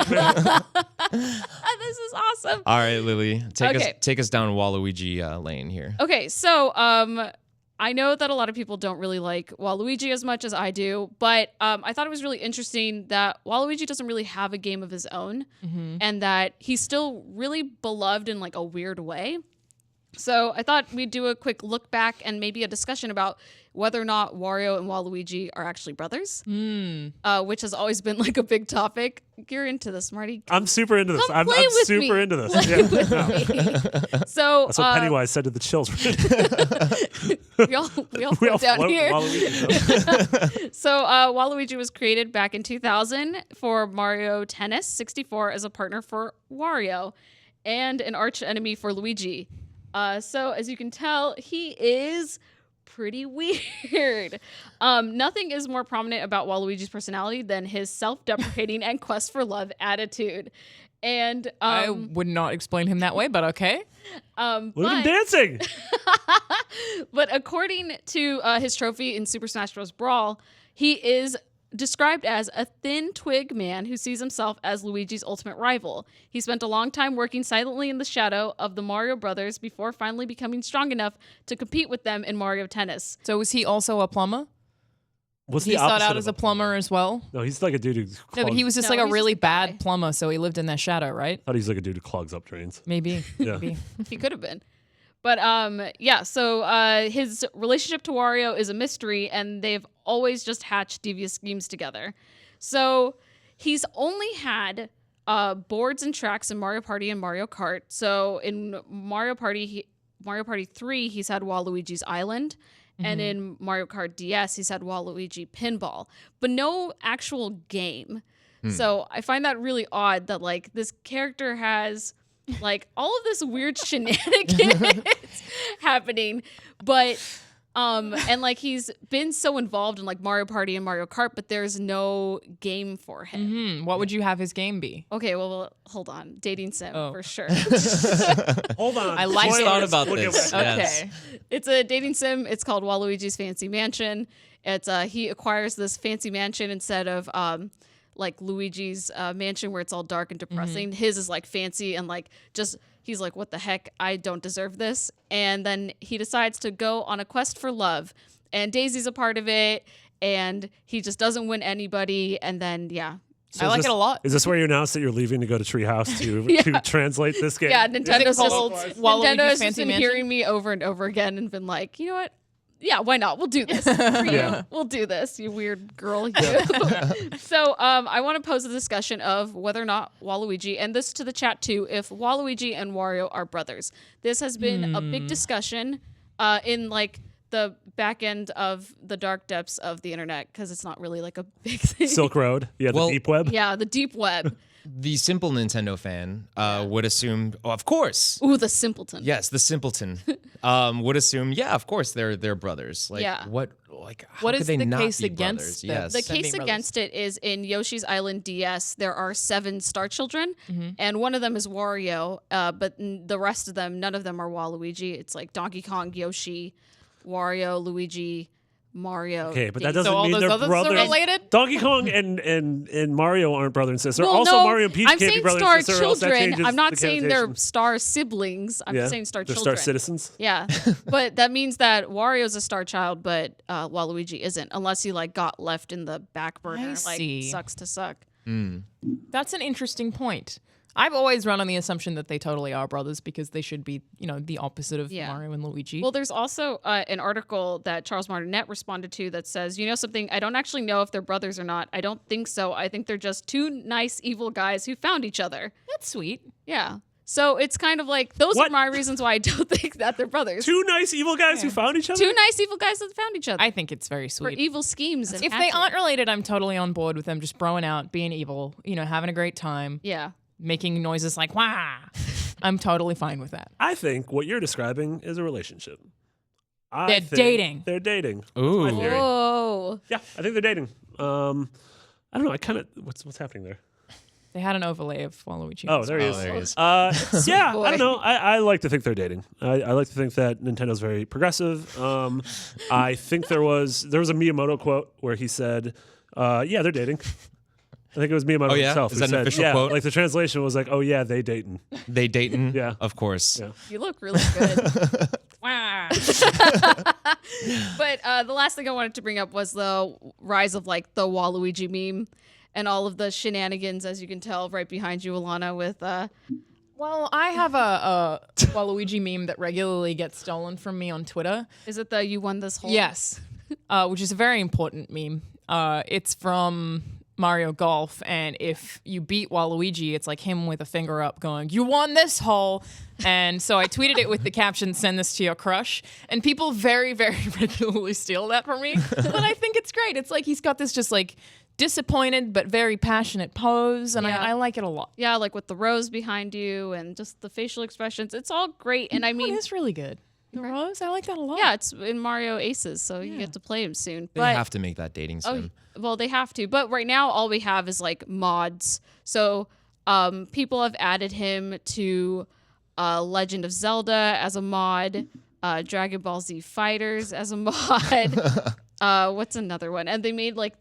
This is awesome. All right, Lily, take us down Waluigi lane here. Okay, so I know that a lot of people don't really like Waluigi as much as I do, but I thought it was really interesting that Waluigi doesn't really have a game of his own, and that he's still really beloved in like a weird way. So I thought we'd do a quick look back and maybe a discussion about whether or not Wario and Waluigi are actually brothers, which has always been like a big topic. You're into this, Marty. I'm super into this. I'm super into this. Play with me. So that's what Pennywise said to the children. we all float down here. Waluigi. So Waluigi was created back in 2000 for Mario Tennis 64 as a partner for Wario and an arch enemy for Luigi. So as you can tell, he is pretty weird. Nothing is more prominent about Waluigi's personality than his self-deprecating and quest for love attitude. And I would not explain him that way, but okay. Look at him dancing. But according to his trophy in Super Smash Bros. Brawl, he is described as a thin twig man who sees himself as Luigi's ultimate rival. He spent a long time working silently in the shadow of the Mario brothers before finally becoming strong enough to compete with them in Mario Tennis. So was he also a plumber? What's He the started opposite out of as a plumber as well? No, he's like a dude who. No, but he was just No, like a he's really just a guy. bad plumber, so he lived in their shadow, right? I thought he's like a dude who clogs up drains. Maybe. Yeah. Maybe. He could have been. But so his relationship to Wario is a mystery, and they've always just hatched devious schemes together. So he's only had boards and tracks in Mario Party and Mario Kart. So in Mario Party 3, he's had Waluigi's Island. And in Mario Kart DS, he's had Waluigi Pinball, but no actual game. So I find that really odd that like this character has like all of this weird shenanigans happening, but and like he's been so involved in like Mario Party and Mario Kart, but there's no game for him. What would you have his game be? Okay, well, hold on. Dating sim for sure. Hold on. I like Just thought about We'll get this. back. Yes. Okay. It's a dating sim. It's called Waluigi's Fancy Mansion. It's he acquires this fancy mansion instead of like Luigi's mansion where it's all dark and depressing. His is like fancy and like just he's like, what the heck? I don't deserve this. And then he decides to go on a quest for love. And Daisy's a part of it. And he just doesn't win anybody. And then, yeah. So I is like this- it a lot. Is this where you announce that you're leaving to go to Treehouse to translate this game? Yeah, Nintendo's called just, Waluigi's Nintendo's just Fancy been Mansion? hearing me over and over again and been like, you know what? Yeah, why not? We'll do this. For you. Yeah. We'll do this, you weird girl. You. So I want to pose a discussion of whether or not Waluigi, and this to the chat too, if Waluigi and Wario are brothers. This has been a big discussion in like the back end of the dark depths of the internet because it's not really like a big thing. Silk Road. Yeah, the Well- deep web. Yeah, the deep web. The simple Nintendo fan would assume, oh, of course. Ooh, the simpleton. Yes, the simpleton would assume, yeah, of course they're brothers. Like Yeah. what how What could is they the not case be against brothers? the- Yes. The Them being case brothers. against it is in Yoshi's Island DS, there are 7 star children, and one of them is Wario, but the rest of them, none of them are Waluigi. It's like Donkey Kong, Yoshi, Wario, Luigi, Mario. Okay, but that Daisy. doesn't So all mean those they're others are brothers. related? Donkey Kong and Mario aren't brother and sister. Well, also, no, Mario and Peach I'm can't be saying brother star and sister. Or else that children. changes I'm not the saying they're connotation. star siblings. I'm Yeah, just saying star they're children. star citizens. Yeah, but that means that Wario's a star child, but Waluigi isn't, unless he like got left in the back burner, like see. sucks to suck. That's an interesting point. I've always run on the assumption that they totally are brothers because they should be, the opposite of Yeah. Mario and Luigi. Well, there's also an article that Charles Martinet responded to that says, you know something, I don't actually know if they're brothers or not. I don't think so. I think they're just 2 nice, evil guys who found each other. that's sweet. Yeah. So it's kind of like, those What? are my reasons why I don't think that they're brothers. 2 nice evil guys who found each other. 2 nice, evil guys that found each other I think it's very for sweet. evil schemes. And If they hatching. aren't related, I'm totally on board with them just broing out, being evil, having a great time, Yeah. making noises like wah. I'm totally fine with that. I think what you're describing is a relationship. I They're think dating. They're dating. Ooh. That's my theory. Whoa. Yeah, I think they're dating. I don't know. I kind of what's happening there. They had an overlay of Waluigi. Oh, there he Oh, is. there he is. Yeah, boy. I don't know. I like to think they're dating. I like to think that Nintendo's very progressive. I think there was a Miyamoto quote where he said, "Yeah, they're dating." I think it was Miyamoto Oh, yeah? himself. Is who that an said, official yeah, quote? Like the translation was like, "Oh yeah, they dating." They dating? Yeah. Of course. Yeah. You look really good. Wah. But the last thing I wanted to bring up was the rise of like the Waluigi meme and all of the shenanigans, as you can tell right behind you, Alanah, with Well, I have a Waluigi meme that regularly gets stolen from me on Twitter. is it the you won this whole? Yes, which is a very important meme. It's from Mario Golf, and if you beat Waluigi, it's like him with a finger up going, "You won this hole." And so I tweeted it with the caption, "Send this to your crush." And people very, very regularly steal that from me. But I think it's great. It's like he's got this just like disappointed but very passionate pose, and Yeah. I like it a lot. Yeah, like with the rose behind you and just the facial expressions. It's all great. And I It mean, is really good. The rose, I like that a lot. yeah, it's in Mario Aces, so you get to play him soon. They But have to make that dating sim. well, they have to. But right now, all we have is like mods. So people have added him to Legend of Zelda as a mod, Dragon Ball Z Fighters as a mod. What's another one? And they made like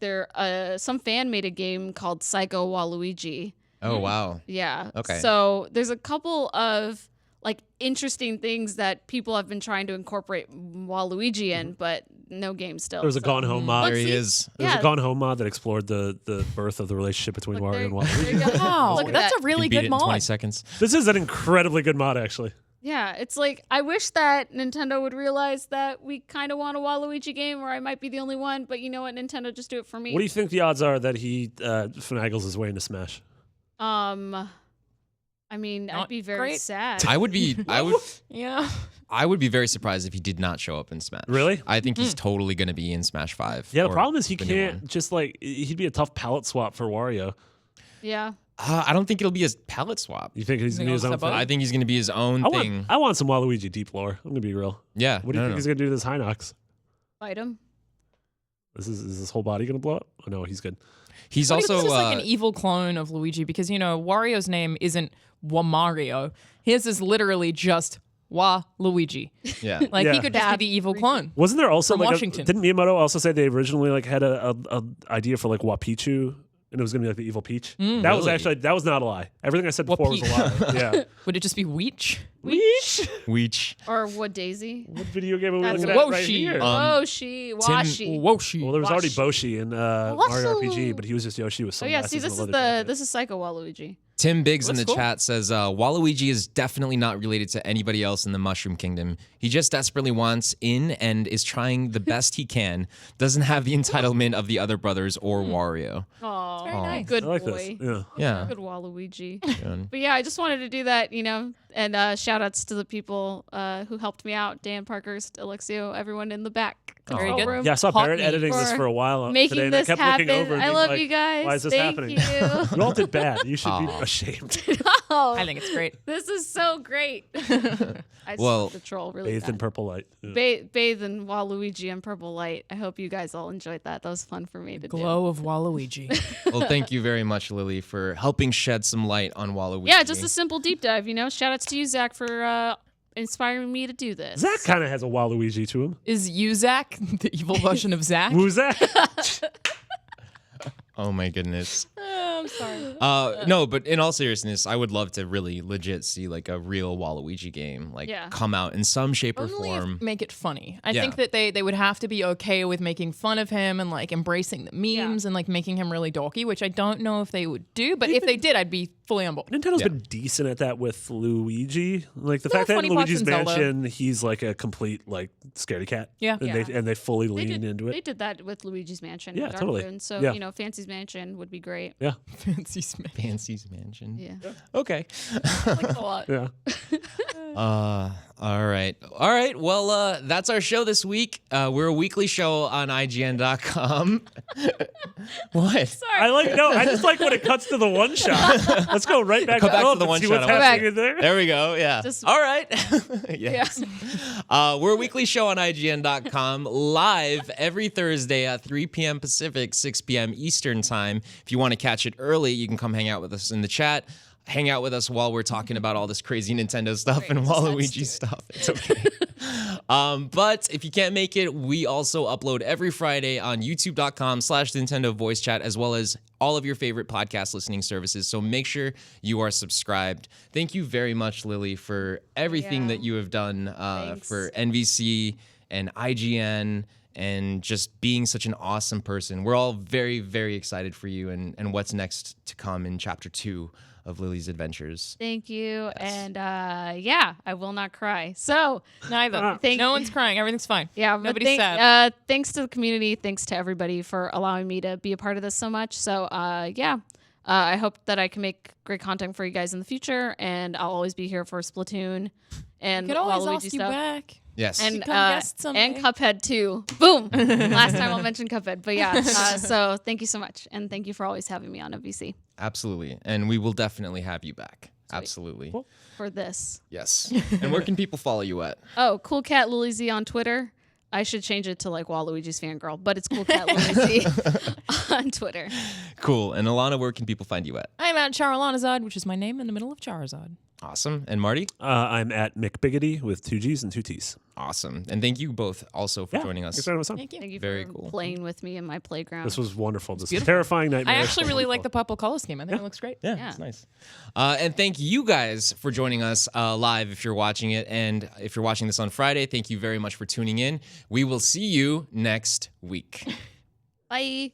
some fan made a game called Psycho Waluigi. Oh wow. Yeah. Okay. So there's a couple of like interesting things that people have been trying to incorporate Waluigi in, but no game still. There was a so. Gone Home mod. There he is. There was Yeah. a Gone Home mod that explored the birth of the relationship between Look, Wario and there Waluigi. you go. Wow, Look at that's that. a really You beat good it in 20 mod. seconds. This is an incredibly good mod, actually. Yeah, it's like I wish that Nintendo would realize that we kind of want a Waluigi game, or I might be the only one. But you know what, Nintendo, just do it for me. What do you think the odds are that he finagles his way into Smash? I mean, I'd Not be very great. sad. I would be Yeah. I would be very surprised if he did not show up in Smash. Really? I think he's totally going to be in Smash 5. Yeah, the or problem is he the new can't one. just like he'd be a tough palette swap for Wario. Yeah. I don't think it'll be his palette swap. You think he's think gonna be his he'll own step up? thing? I think he's going to be his own thing. I want some Waluigi deep lore. I'm gonna be real. Yeah. What do you think he's gonna do to this Hinox? Fight him. Is his whole body gonna blow up? Oh no, he's good. He's I think also this is like an evil clone of Luigi because, you know, Wario's name isn't Wamario. His is literally just Waluigi. yeah. Like, Yeah. he could just be Bad the evil freaking- clone. Wasn't there also From like Washington. didn't Miyamoto also say they originally like had a idea for like Wapichu and it was gonna be like the evil Peach? That was Really? actually that was not a lie. Everything I said before was a lie. Yeah. Would it just be Weech? Weech. Or what Daisy? What video game are we That's looking at right Woshi. here? Washi. Woshi. Well, there was already Washi. Boshi in Mario Washi. RPG, but he was just Yoshi with Oh yeah, see, sunglasses. this is Psycho Waluigi. Tim Biggs in That's the cool. chat says Waluigi is definitely not related to anybody else in the Mushroom Kingdom. He just desperately wants in and is trying the best he can. Doesn't have the entitlement of the other brothers or Wario. Oh, very nice. good I like boy. this. Yeah. Yeah. Good Waluigi. Good. But yeah, I just wanted to do that, you know, and shout outs to the people who helped me out, Dan Parkhurst, Alexio, everyone in the back Very control good. room. Yeah, I saw Hot Barrett meat editing this for for a while making today, and this I kept happen. looking over and I being love like, you guys. Why is this Thank happening? you. You all did bad. You should be ashamed. Oh, I think it's great. this is so great. I Well, the troll really Bathed in bad. purple light. Yeah. Bathe in Waluigi and purple light. I hope you guys all enjoyed that. That was fun for me to do. Glow of Waluigi. Well, thank you very much, Lily, for helping shed some light on Waluigi. Yeah, just a simple deep dive, you know. Shout outs to you, Zach, for inspiring me to do this. Zach kind of has a Waluigi to him. Is you Zach the evil version of Zach? Who's Zach? Oh my goodness. I'm sorry. No, but in all seriousness, I would love to really legit see like a real Waluigi game like Yeah. come out in some shape or Only form. make it funny. I Yeah. think that they would have to be okay with making fun of him and like embracing the memes and like making him really dorky, which I don't know if they would do. But if they did, I'd be fully on board. Nintendo's Yeah. been decent at that with Luigi. Like the There fact are that funny in parts Luigi's in Zelda. Mansion, he's like a complete like scaredy cat. Yeah. And they fully They lean did, into they it. did that with Luigi's Mansion. Yeah, and Dark totally. Moon, so, Yeah. you know, Fancy's Mansion would be great. Yeah. Fancy Smith. Fancy's Mansion. Yeah. Okay. Like it a lot. Yeah. All right. Well, that's our show this week. We're a weekly show on IGN.com. What? I just like when it cuts to the one shot. Let's go right back, Cut back to Philip the and one see shot. what's Go happening back. in there. There we go. Yeah. Just- All right. Yes. We're a weekly show on IGN.com live every Thursday at 3 p.m. Pacific, 6 p.m. Eastern time. If you want to catch it early, you can come hang out with us in the chat. Hang out with us while we're talking about all this crazy Nintendo stuff and Waluigi stuff. It's okay. But if you can't make it, we also upload every Friday on youtube.com/Nintendo voice chat, as well as all of your favorite podcast listening services. So make sure you are subscribed. Thank you very much, Lily, for everything Yeah. that you have done Thanks. for NVC and IGN and just being such an awesome person. We're all very, very excited for you and what's next to come in Chapter 2 of Lily's adventures. Thank you. And yeah, I will not cry. So, Neither. Thank- No one's crying. Everything's fine. yeah, but Nobody's sad. thanks to the community. Thanks to everybody for allowing me to be a part of this so much. So, yeah. I hope that I can make great content for you guys in the future, and I'll always be here for Splatoon and Could always Waluigi ask you stuff. back. Yes. And Become guests someday. and Cuphead too. Boom! Last time I'll mention Cuphead, but yeah. So thank you so much, and thank you for always having me on NVC Absolutely. And we will definitely have you back. Absolutely. for this. Yes. And where can people follow you at? Oh, Cool Cat Lily Z on Twitter. I should change it to like Waluigi's fangirl, but it's Cool Cat Lily Z on Twitter. Cool. And Alanah, where can people find you at? I'm at Charizard, which is my name in the middle of Charizard. Awesome. And Marty? I'm at McBiggity with 2 G's and 2 T's. Awesome. And thank you both also for joining us. Thanks for having us on. Thank you. Thank you Very for cool. playing with me in my playground. This was wonderful. This is beautiful. terrifying nightmare. I actually really like the Purple Colors game. I think it looks great. Yeah, Yeah. it's nice. And thank you guys for joining us live if you're watching it. And if you're watching this on Friday, thank you very much for tuning in. We will see you next week. Bye.